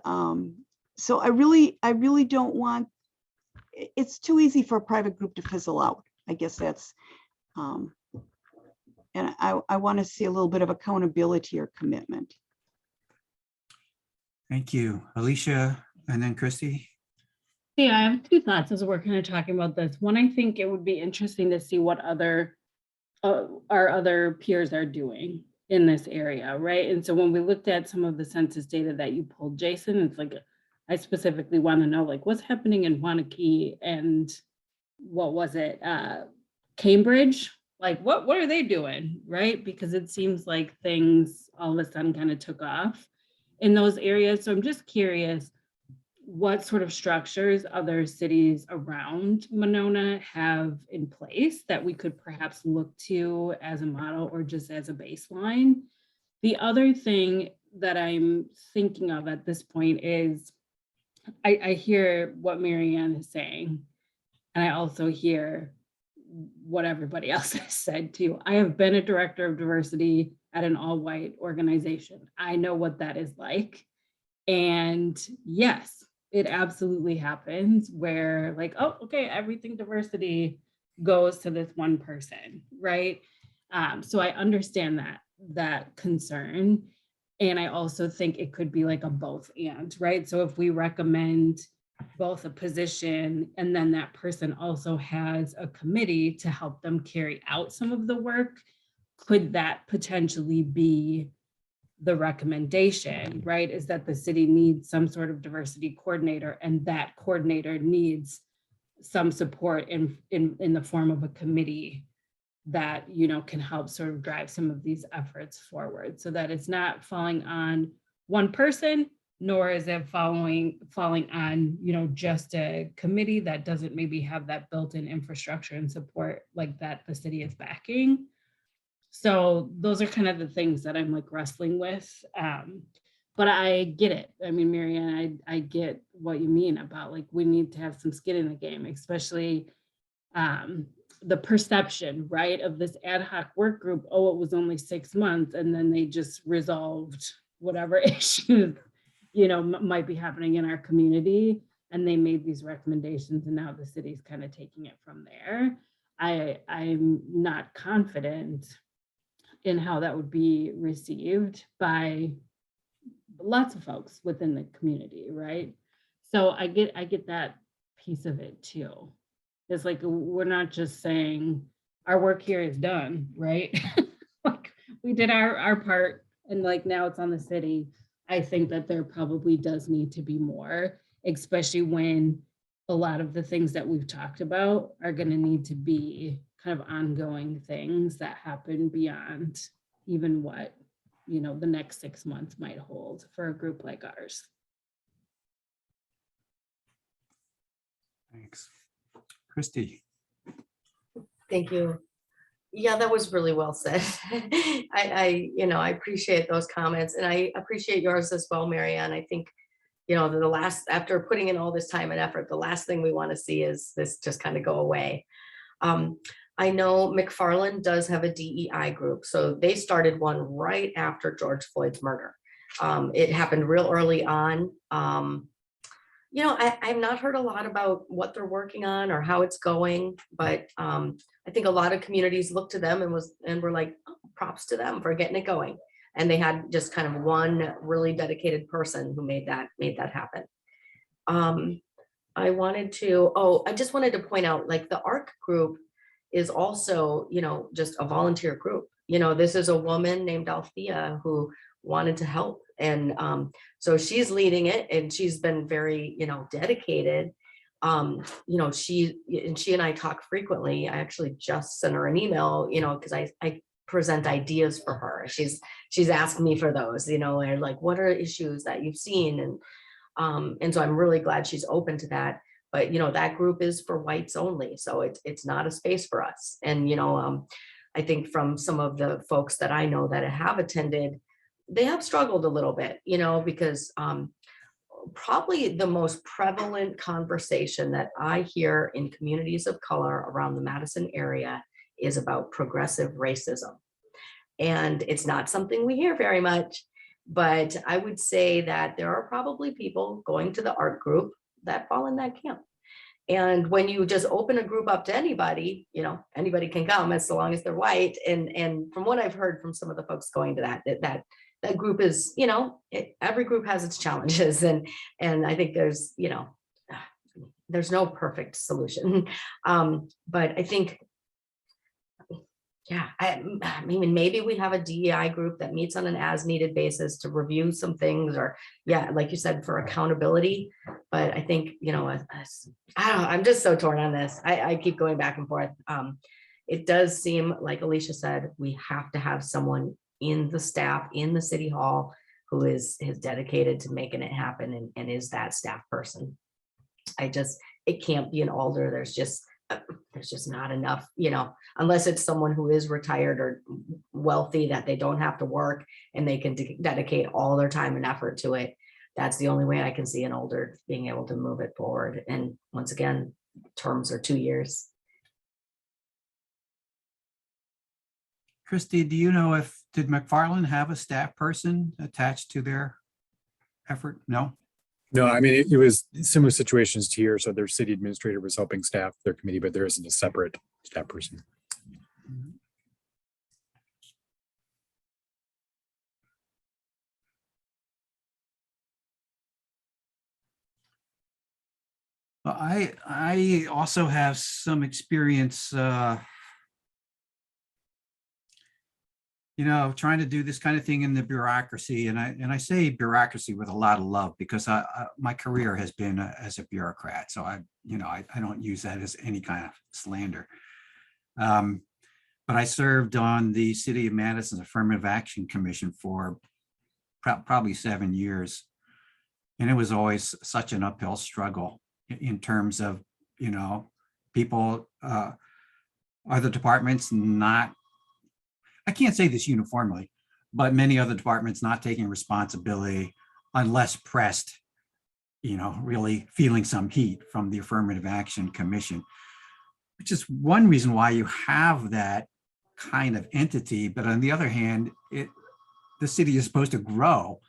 [SPEAKER 2] so I really don't want, it's too easy for a private group to fizzle out. I guess that's, and I want to see a little bit of accountability or commitment.
[SPEAKER 1] Thank you. Alicia, and then Christy.
[SPEAKER 4] Yeah, I have two thoughts as we're kind of talking about this. One, I think it would be interesting to see what other our other peers are doing in this area, right? And so when we looked at some of the census data that you pulled, Jason, it's like, I specifically want to know like what's happening in Wanakee and what was it, Cambridge? Like what are they doing, right? Because it seems like things all of a sudden kind of took off in those areas. So I'm just curious what sort of structures other cities around Monona have in place that we could perhaps look to as a model or just as a baseline. The other thing that I'm thinking of at this point is I hear what Marianne is saying, and I also hear what everybody else has said too. I have been a director of diversity at an all-white organization. I know what that is like. And yes, it absolutely happens where like, oh, okay, everything diversity goes to this one person, right? So I understand that concern. And I also think it could be like a both and, right? So if we recommend both a position and then that person also has a committee to help them carry out some of the work, could that potentially be the recommendation, right? Is that the city needs some sort of diversity coordinator and that coordinator needs some support in the form of a committee that, you know, can help sort of drive some of these efforts forward so that it's not falling on one person, nor is it falling on, you know, just a committee that doesn't maybe have that built-in infrastructure and support like that the city is backing. So those are kind of the things that I'm like wrestling with. But I get it. I mean, Marianne, I get what you mean about like, we need to have some skin in the game, especially the perception, right, of this ad hoc work group. Oh, it was only 6 months and then they just resolved whatever issues, you know, might be happening in our community. And they made these recommendations and now the city's kind of taking it from there. I'm not confident in how that would be received by lots of folks within the community, right? So I get that piece of it too. It's like, we're not just saying our work here is done, right? Like we did our part and like now it's on the city. I think that there probably does need to be more, especially when a lot of the things that we've talked about are going to need to be kind of ongoing things that happen beyond even what, you know, the next 6 months might hold for a group like ours.
[SPEAKER 1] Thanks. Christy.
[SPEAKER 3] Thank you. Yeah, that was really well said. I appreciate those comments, and I appreciate yours as well, Marianne. I think, the last, after putting in all this time and effort, the last thing we want to see is this just kind of go away. I know McFarland does have a DEI group, so they started one right after George Floyd's murder. It happened real early on. I've not heard a lot about what they're working on or how it's going, but I think a lot of communities looked to them and were like, oh, props to them for getting it going. And they had just kind of one really dedicated person who made that happen. I just wanted to point out, like, the ARC group is also, just a volunteer group. This is a woman named Althea who wanted to help. And so she's leading it, and she's been very, dedicated. She and I talk frequently. I actually just sent her an email, because I present ideas for her. She's asked me for those, and like, what are issues that you've seen? And so I'm really glad she's open to that. But that group is for whites only, so it's not a space for us. And I think from some of the folks that I know that have attended, they have struggled a little bit, because probably the most prevalent conversation that I hear in communities of color around the Madison area is about progressive racism. And it's not something we hear very much, but I would say that there are probably people going to the art group that fall in that camp. And when you just open a group up to anybody, anybody can come as long as they're white. And from what I've heard from some of the folks going to that group is, every group has its challenges. And I think there's no perfect solution. But I think, yeah, I mean, maybe we have a DEI group that meets on an as needed basis to review some things, or like you said, for accountability. But I think, I don't know, I'm just so torn on this. I keep going back and forth. It does seem like Alicia said, we have to have someone in the staff in the city hall who is dedicated to making it happen and is that staff person. It can't be an alder. There's just not enough, unless it's someone who is retired or wealthy that they don't have to work and they can dedicate all their time and effort to it. That's the only way I can see an alder being able to move it forward. And once again, terms are 2 years.
[SPEAKER 1] Christy, do you know did McFarland have a staff person attached to their effort? No?
[SPEAKER 5] No, I mean, it was similar situations to here. So their city administrator was helping staff their committee, but there isn't a separate staff person.
[SPEAKER 1] Well, I also have some experience, trying to do this kind of thing in the bureaucracy, and I say bureaucracy with a lot of love, because my career has been as a bureaucrat, so I don't use that as any kind of slander. But I served on the City of Madison's Affirmative Action Commission for probably 7 years, and it was always such an uphill struggle in terms of people, other departments not. I can't say this uniformly, but many other departments not taking responsibility unless pressed, really feeling some heat from the Affirmative Action Commission, which is one reason why you have that kind of entity. But on the other hand, the city is supposed to grow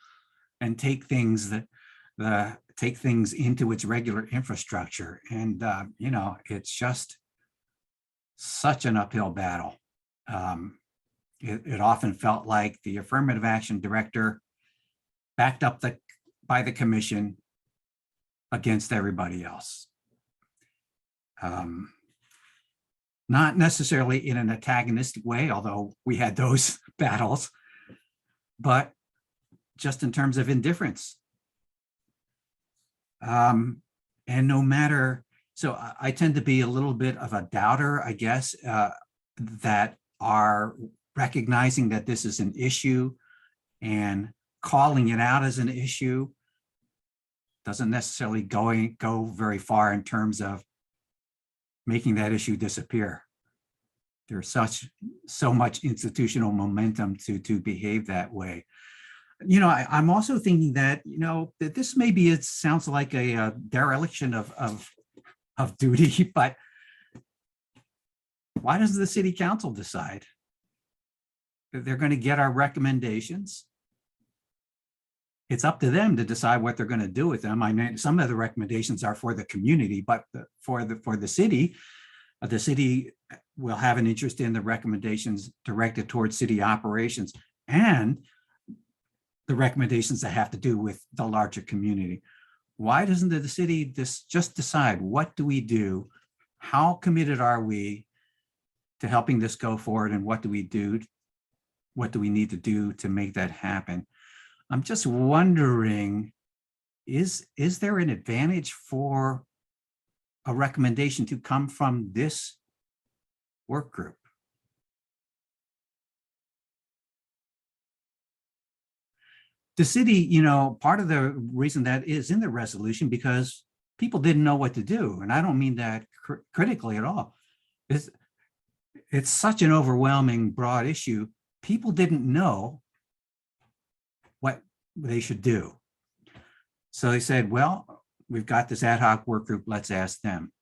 [SPEAKER 1] and take things into its regular infrastructure. And, it's just such an uphill battle. It often felt like the affirmative action director backed up by the commission against everybody else. Not necessarily in an antagonistic way, although we had those battles, but just in terms of indifference. And no matter, so I tend to be a little bit of a doubter, I guess, that are recognizing that this is an issue and calling it out as an issue doesn't necessarily go very far in terms of making that issue disappear. There's so much institutional momentum to behave that way. You know, I'm also thinking that, you know, that this maybe it sounds like a dereliction of duty, but why doesn't the city council decide? They're going to get our recommendations. It's up to them to decide what they're going to do with them. I mean, some of the recommendations are for the community, but for the city will have an interest in the recommendations directed towards city operations and the recommendations that have to do with the larger community. Why doesn't the city just decide, what do we do? How committed are we to helping this go forward, and what do we do? What do we need to do to make that happen? I'm just wondering, is there an advantage for a recommendation to come from this work group? The city, you know, part of the reason that is in the resolution because people didn't know what to do. And I don't mean that critically at all. It's such an overwhelming, broad issue. People didn't know what they should do. So they said, well, we've got this ad hoc work group, let's ask them.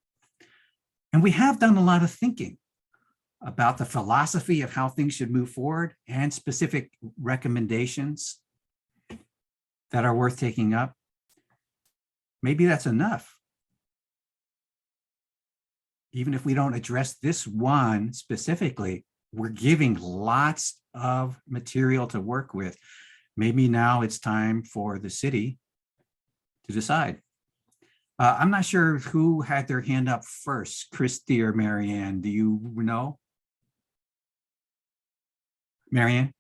[SPEAKER 1] And we have done a lot of thinking about the philosophy of how things should move forward and specific recommendations that are worth taking up. Maybe that's enough. Even if we don't address this one specifically, we're giving lots of material to work with. Maybe now it's time for the city to decide. I'm not sure who had their hand up first, Christy or Marianne. Do you know? Marianne?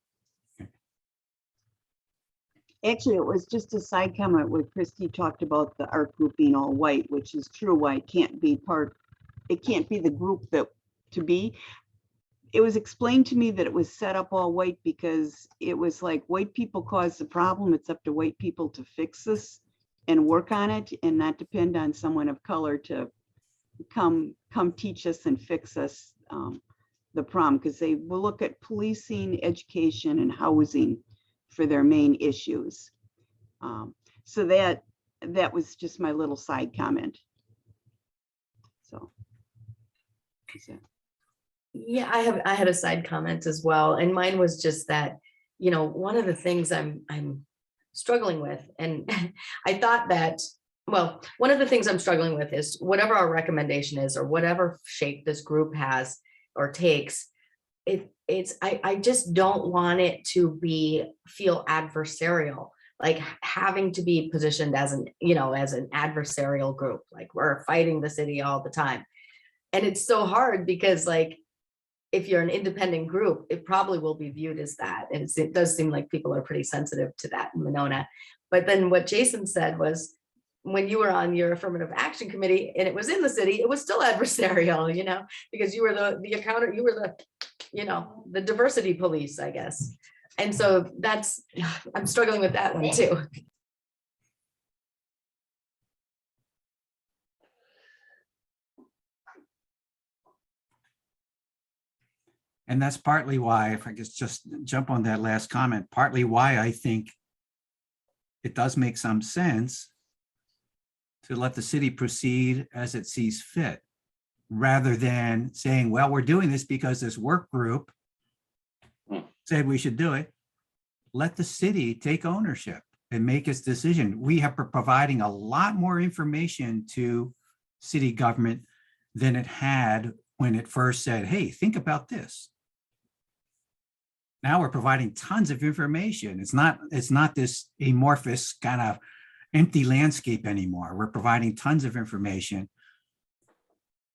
[SPEAKER 2] Actually, it was just a side comment where Christy talked about the art group being all white, which is true. Why it can't be the group that to be. It was explained to me that it was set up all white because it was like white people caused the problem. It's up to white people to fix this and work on it and not depend on someone of color to come teach us and fix us the problem, because they will look at policing, education, and housing for their main issues. So that was just my little side comment. So.
[SPEAKER 3] Yeah, I had a side comment as well. And mine was just that, you know, one of the things I'm struggling with, and I thought that, well, one of the things I'm struggling with is whatever our recommendation is or whatever shape this group has or takes, I just don't want it to feel adversarial, like having to be positioned as an adversarial group, like we're fighting the city all the time. And it's so hard because, like, if you're an independent group, it probably will be viewed as that. And it does seem like people are pretty sensitive to that in Monona. But then what Jason said was, when you were on your affirmative action committee and it was in the city, it was still adversarial, you know, because you were the accountant, you were the diversity police, I guess. And so I'm struggling with that one too.
[SPEAKER 1] And that's partly why, if I could just jump on that last comment, partly why I think it does make some sense to let the city proceed as it sees fit, rather than saying, well, we're doing this because this work group said we should do it. Let the city take ownership and make its decision. We have been providing a lot more information to city government than it had when it first said, hey, think about this. Now we're providing tons of information. It's not this amorphous kind of empty landscape anymore. We're providing tons of information.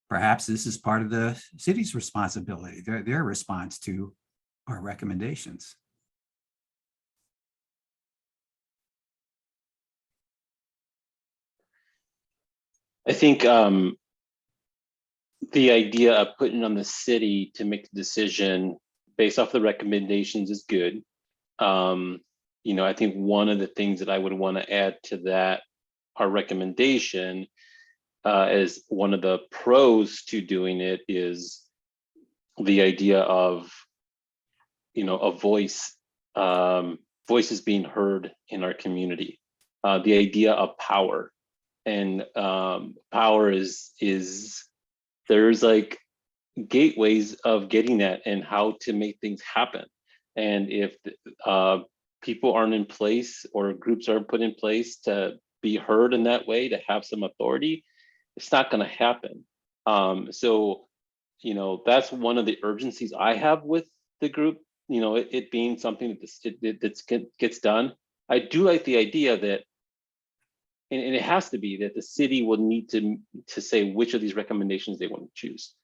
[SPEAKER 1] Perhaps this is part of the city's responsibility, their response to our recommendations.
[SPEAKER 6] I think the idea of putting on the city to make the decision based off the recommendations is good. You know, I think one of the things that I would want to add to that, our recommendation, as one of the pros to doing it is the idea of, you know, a voice, voices being heard in our community, the idea of power. And power is there's like gateways of getting that and how to make things happen. And if people aren't in place or groups aren't put in place to be heard in that way, to have some authority, it's not going to happen. So, you know, that's one of the urgencies I have with the group, you know, it being something that gets done. I do like the idea that, and it has to be that the city will need to say which of these recommendations they want to choose.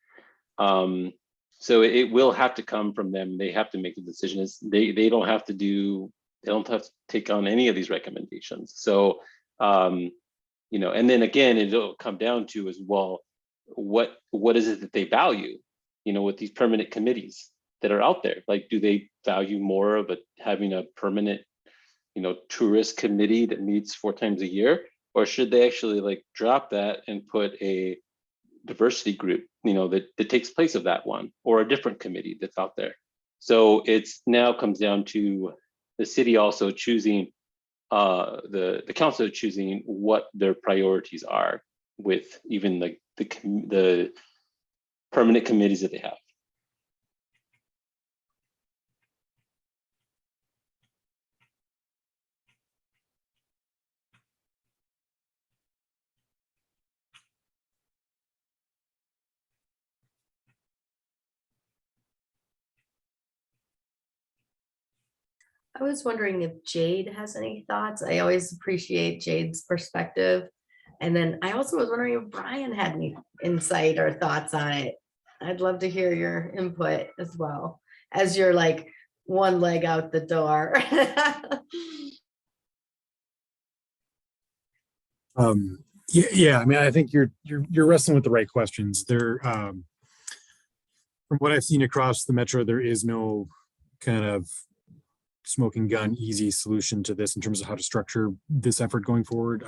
[SPEAKER 6] So it will have to come from them. They have to make the decision. They don't have to take on any of these recommendations. So, you know, and then again, it'll come down to as well, what is it that they value, you know, with these permanent committees that are out there? Like, do they value more of having a permanent, you know, tourist committee that meets 4 times a year? Or should they actually like drop that and put a diversity group, you know, that takes place of that one, or a different committee that's out there? So it's now comes down to the city also choosing, the council choosing what their priorities are with even like the permanent committees that they have.
[SPEAKER 3] I was wondering if Jade has any thoughts. I always appreciate Jade's perspective. And then I also was wondering if Brian had any insight or thoughts on it. I'd love to hear your input as well, as you're like one leg out the door.
[SPEAKER 5] Yeah. I mean, I think you're wrestling with the right questions. There, from what I've seen across the metro, there is no kind of smoking gun easy solution to this in terms of how to structure this effort going forward.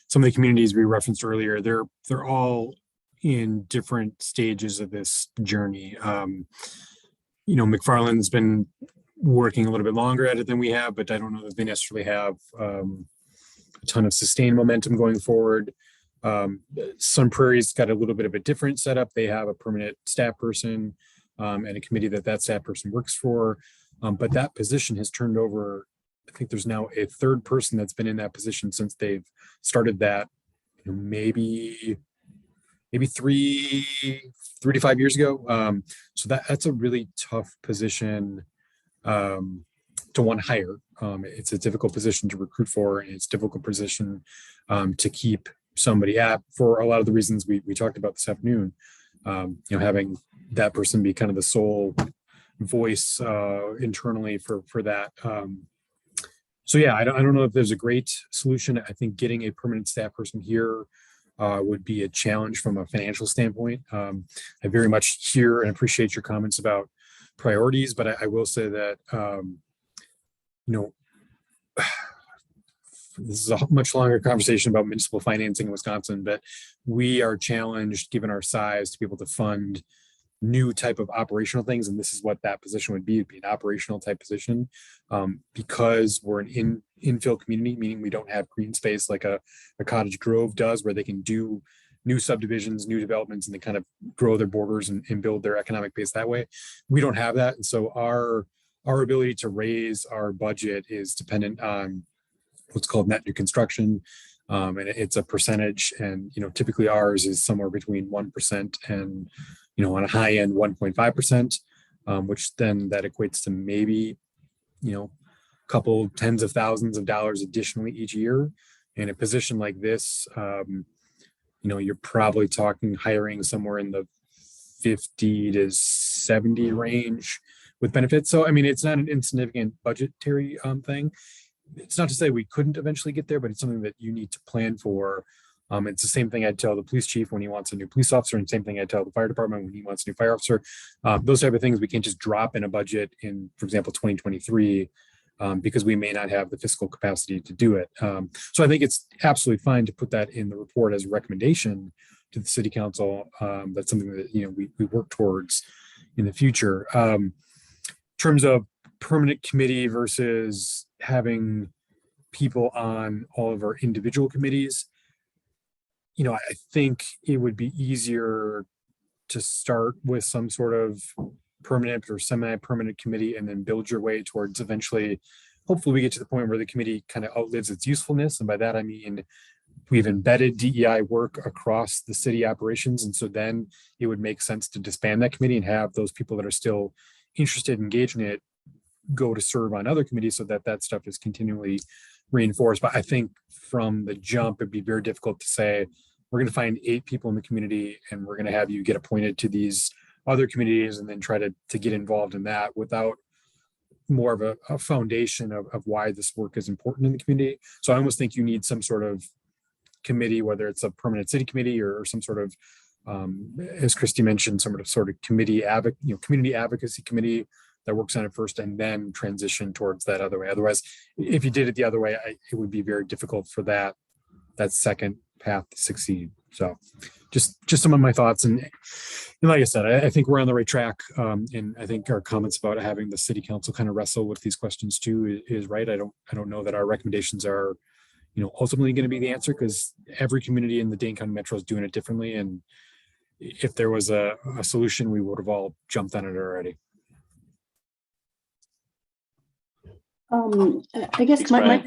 [SPEAKER 5] Some of the communities we referenced earlier, they're all in different stages of this journey. You know, McFarland's been working a little bit longer at it than we have, but I don't know that they necessarily have a ton of sustained momentum going forward. Sun Prairie's got a little bit of a different setup. They have a permanent staff person and a committee that staff person works for. But that position has turned over. I think there's now a 3rd person that's been in that position since they've started that, you know, maybe 3 to 5 years ago. So that's a really tough position to want to hire. It's a difficult position to recruit for, and it's a difficult position to keep somebody at, for a lot of the reasons we talked about this afternoon. You know, having that person be kind of the sole voice internally for that. So yeah, I don't know if there's a great solution. I think getting a permanent staff person here would be a challenge from a financial standpoint. I very much hear and appreciate your comments about priorities, but I will say that you know, this is a much longer conversation about municipal financing in Wisconsin, but we are challenged, given our size, to be able to fund new type of operational things. And this is what that position would be. It'd be an operational type position, because we're an infill community, meaning we don't have green space like a Cottage Grove does, where they can do new subdivisions, new developments, and they kind of grow their borders and build their economic base that way. We don't have that. And so our ability to raise our budget is dependent on what's called net new construction. And it's a percentage. And, you know, typically ours is somewhere between 1% and, you know, on a high end, 1.5%, which then that equates to maybe, you know, a couple tens of thousands of dollars additionally each year. In a position like this, you know, you're probably talking hiring somewhere in the 50 to 70 range with benefits. So, I mean, it's not an insignificant budgetary thing. It's not to say we couldn't eventually get there, but it's something that you need to plan for. It's the same thing I'd tell the police chief when he wants a new police officer, and same thing I'd tell the fire department when he wants a new fire officer. Those type of things we can't just drop in a budget in, for example, 2023, because we may not have the fiscal capacity to do it. So I think it's absolutely fine to put that in the report as a recommendation to the city council. That's something that, you know, we work towards. in the future. In terms of permanent committee versus having people on all of our individual committees, I think it would be easier to start with some sort of permanent or semi-permanent committee and then build your way towards eventually, hopefully we get to the point where the committee kind of outlives its usefulness. And by that, I mean, we've embedded DEI work across the city operations. And so then it would make sense to disband that committee and have those people that are still interested in engaging it go to serve on other committees so that that stuff is continually reinforced. But I think from the jump, it'd be very difficult to say, we're going to find 8 people in the community and we're going to have you get appointed to these other committees and then try to get involved in that without more of a foundation of why this work is important in the community. So I almost think you need some sort of committee, whether it's a permanent city committee or some sort of, as Christy mentioned, some sort of committee community advocacy committee that works on it first and then transition towards that other way. Otherwise, if you did it the other way, it would be very difficult for that second path to succeed. So just some of my thoughts. And like I said, I think we're on the right track. And I think our comments about having the city council kind of wrestle with these questions too is right. I don't know that our recommendations are, ultimately going to be the answer, because every community in the Dane County Metro is doing it differently. And if there was a solution, we would have all jumped on it already.
[SPEAKER 7] I guess my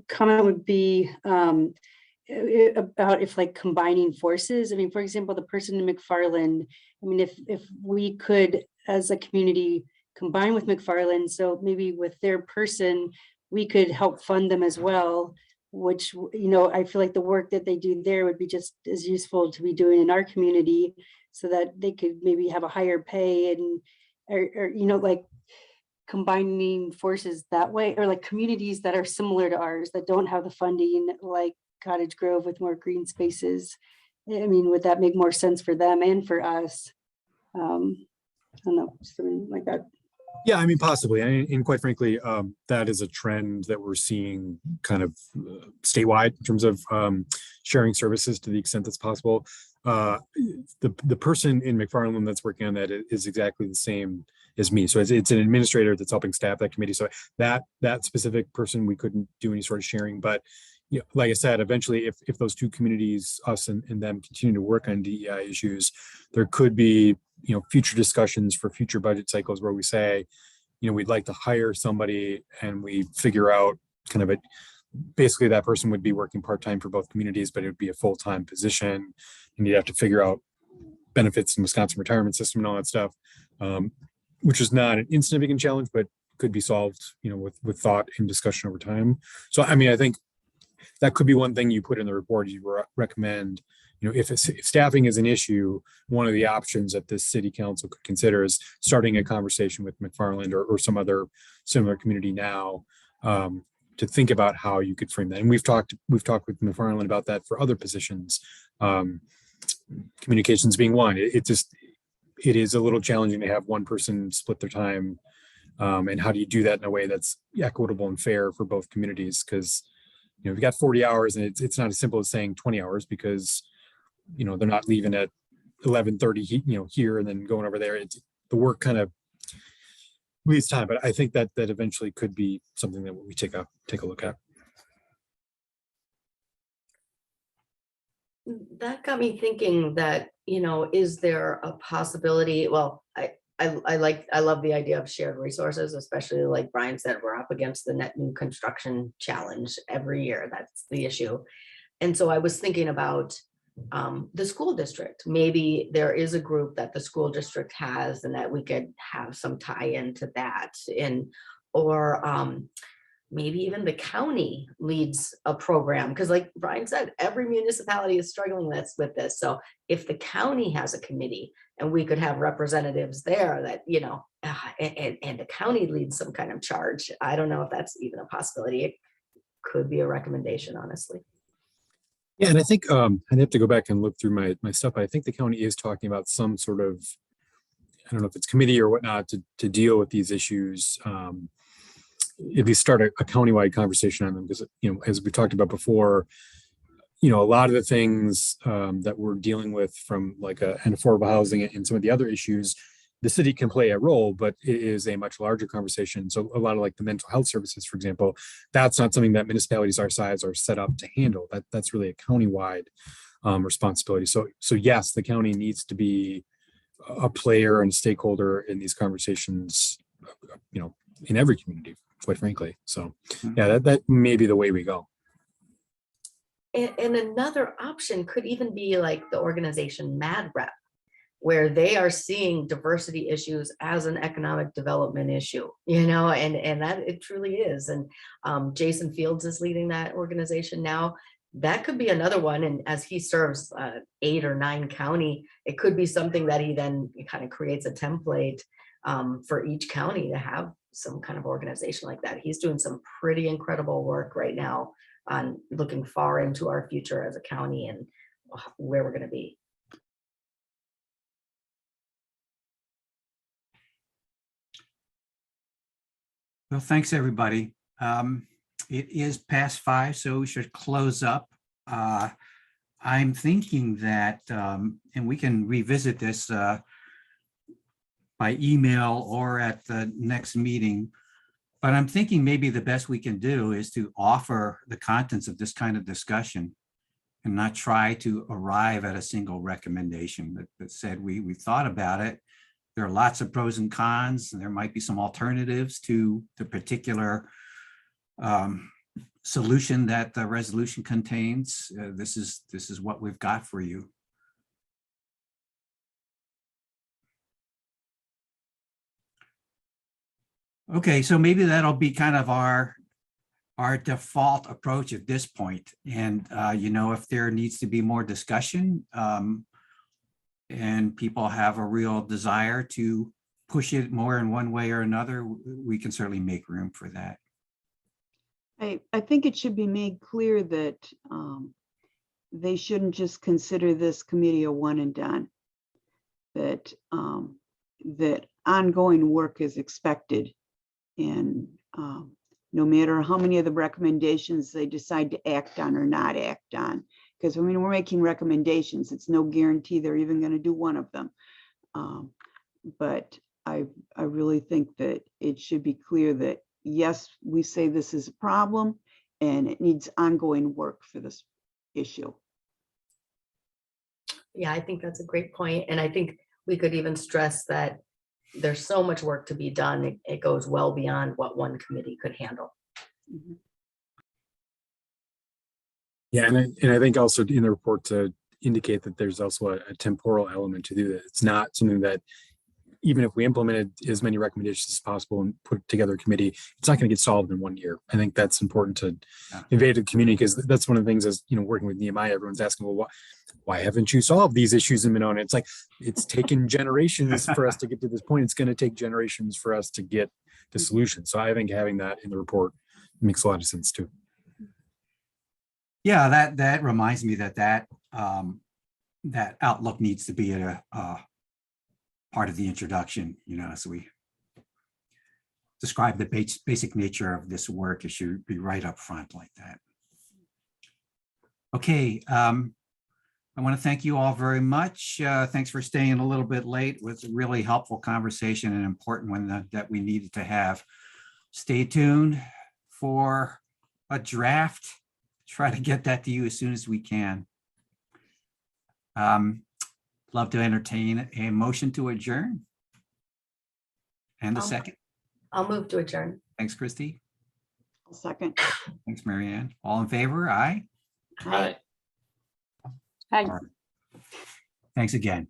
[SPEAKER 7] comment would be about if like combining forces. I mean, for example, the person in McFarland, I mean, if we could as a community combine with McFarland, so maybe with their person, we could help fund them as well, which, I feel like the work that they do there would be just as useful to be doing in our community so that they could maybe have a higher pay and, or like combining forces that way, or like communities that are similar to ours that don't have the funding, like Cottage Grove with more green spaces. I mean, would that make more sense for them and for us? I don't know, something like that.
[SPEAKER 5] Yeah, I mean, possibly. And quite frankly, that is a trend that we're seeing kind of statewide in terms of sharing services to the extent that's possible. The person in McFarland that's working on that is exactly the same as me. So it's an administrator that's helping staff that committee. So that specific person, we couldn't do any sort of sharing. But like I said, eventually, if those two communities, us and them, continue to work on DEI issues, there could be future discussions for future budget cycles where we say, we'd like to hire somebody and we figure out kind of basically that person would be working part-time for both communities, but it would be a full-time position. And you'd have to figure out benefits in Wisconsin retirement system and all that stuff, which is not an insignificant challenge, but could be solved, with thought and discussion over time. So, I mean, I think that could be one thing you put in the report. You recommend, if staffing is an issue, one of the options that this city council could consider is starting a conversation with McFarland or some other similar community now to think about how you could frame that. And we've talked with McFarland about that for other positions, communications being one. It is a little challenging to have one person split their time. And how do you do that in a way that's equitable and fair for both communities? Because we've got 40 hours and it's not as simple as saying 20 hours because they're not leaving at 11:30 here and then going over there. The work kind of leads time, but I think that eventually could be something that we take a look at.
[SPEAKER 3] That got me thinking that, is there a possibility? Well, I love the idea of shared resources, especially like Brian said, we're up against the net new construction challenge every year. That's the issue. And so I was thinking about the school district. Maybe there is a group that the school district has and that we could have some tie into that, or maybe even the county leads a program, because like Brian said, every municipality is struggling with this. So if the county has a committee and we could have representatives there that, and the county leads some kind of charge, I don't know if that's even a possibility. It could be a recommendation, honestly.
[SPEAKER 5] Yeah, and I think I'd have to go back and look through my stuff, but I think the county is talking about some sort of, I don't know if it's committee or whatnot, to deal with these issues. At least start a countywide conversation on them, because as we talked about before, a lot of the things that we're dealing with from like an affordable housing and some of the other issues, the city can play a role, but it is a much larger conversation. So a lot of like the mental health services, for example, that's not something that municipalities our size are set up to handle. That's really a countywide responsibility. So yes, the county needs to be a player and stakeholder in these conversations, in every community, quite frankly. So yeah, that may be the way we go.
[SPEAKER 3] And another option could even be like the organization Mad Rep, where they are seeing diversity issues as an economic development issue, and that it truly is. And Jason Fields is leading that organization now. That could be another one. And as he serves 8 or 9 county, it could be something that he then kind of creates a template for each county to have some kind of organization like that. He's doing some pretty incredible work right now on looking far into our future as a county and where we're going to be.
[SPEAKER 1] Well, thanks, everybody. It is past 5, so we should close up. I'm thinking that, and we can revisit this by email or at the next meeting, but I'm thinking maybe the best we can do is to offer the contents of this kind of discussion and not try to arrive at a single recommendation that said we thought about it. There are lots of pros and cons, and there might be some alternatives to the particular solution that the resolution contains. This is what we've got for you. Okay, so maybe that'll be kind of our default approach at this point. And if there needs to be more discussion, and people have a real desire to push it more in one way or another, we can certainly make room for that.
[SPEAKER 2] I think it should be made clear that they shouldn't just consider this committee a one and done, that that ongoing work is expected. And no matter how many of the recommendations they decide to act on or not act on, because we're making recommendations, it's no guarantee they're even going to do one of them. But I really think that it should be clear that, yes, we say this is a problem and it needs ongoing work for this issue.
[SPEAKER 3] Yeah, I think that's a great point. And I think we could even stress that there's so much work to be done. It goes well beyond what one committee could handle.
[SPEAKER 2] Mhm.
[SPEAKER 5] Yeah, and I think also in the report to indicate that there's also a temporal element to do that. It's not something that, even if we implemented as many recommendations as possible and put together a committee, it's not going to get solved in 1 year. I think that's important to convey to the community, because that's one of the things, as working with Nehemiah, everyone's asking, well, why haven't you solved these issues in Monona? It's like, it's taken generations for us to get to this point. It's going to take generations for us to get the solution. So I think having that in the report makes a lot of sense too.
[SPEAKER 1] Yeah, that reminds me that outlook needs to be a part of the introduction, as we describe the basic nature of this work. It should be right up front like that. Okay, I want to thank you all very much. Thanks for staying a little bit late. It was a really helpful conversation, and an important one that we needed to have. Stay tuned for a draft. Try to get that to you as soon as we can. Love to entertain a motion to adjourn. And a second.
[SPEAKER 3] I'll move to adjourn.
[SPEAKER 1] Thanks, Christy.
[SPEAKER 2] I'll second.
[SPEAKER 1] Thanks, Marianne. All in favor? Aye.
[SPEAKER 6] Hi.
[SPEAKER 4] Hi.
[SPEAKER 1] All right. Thanks again.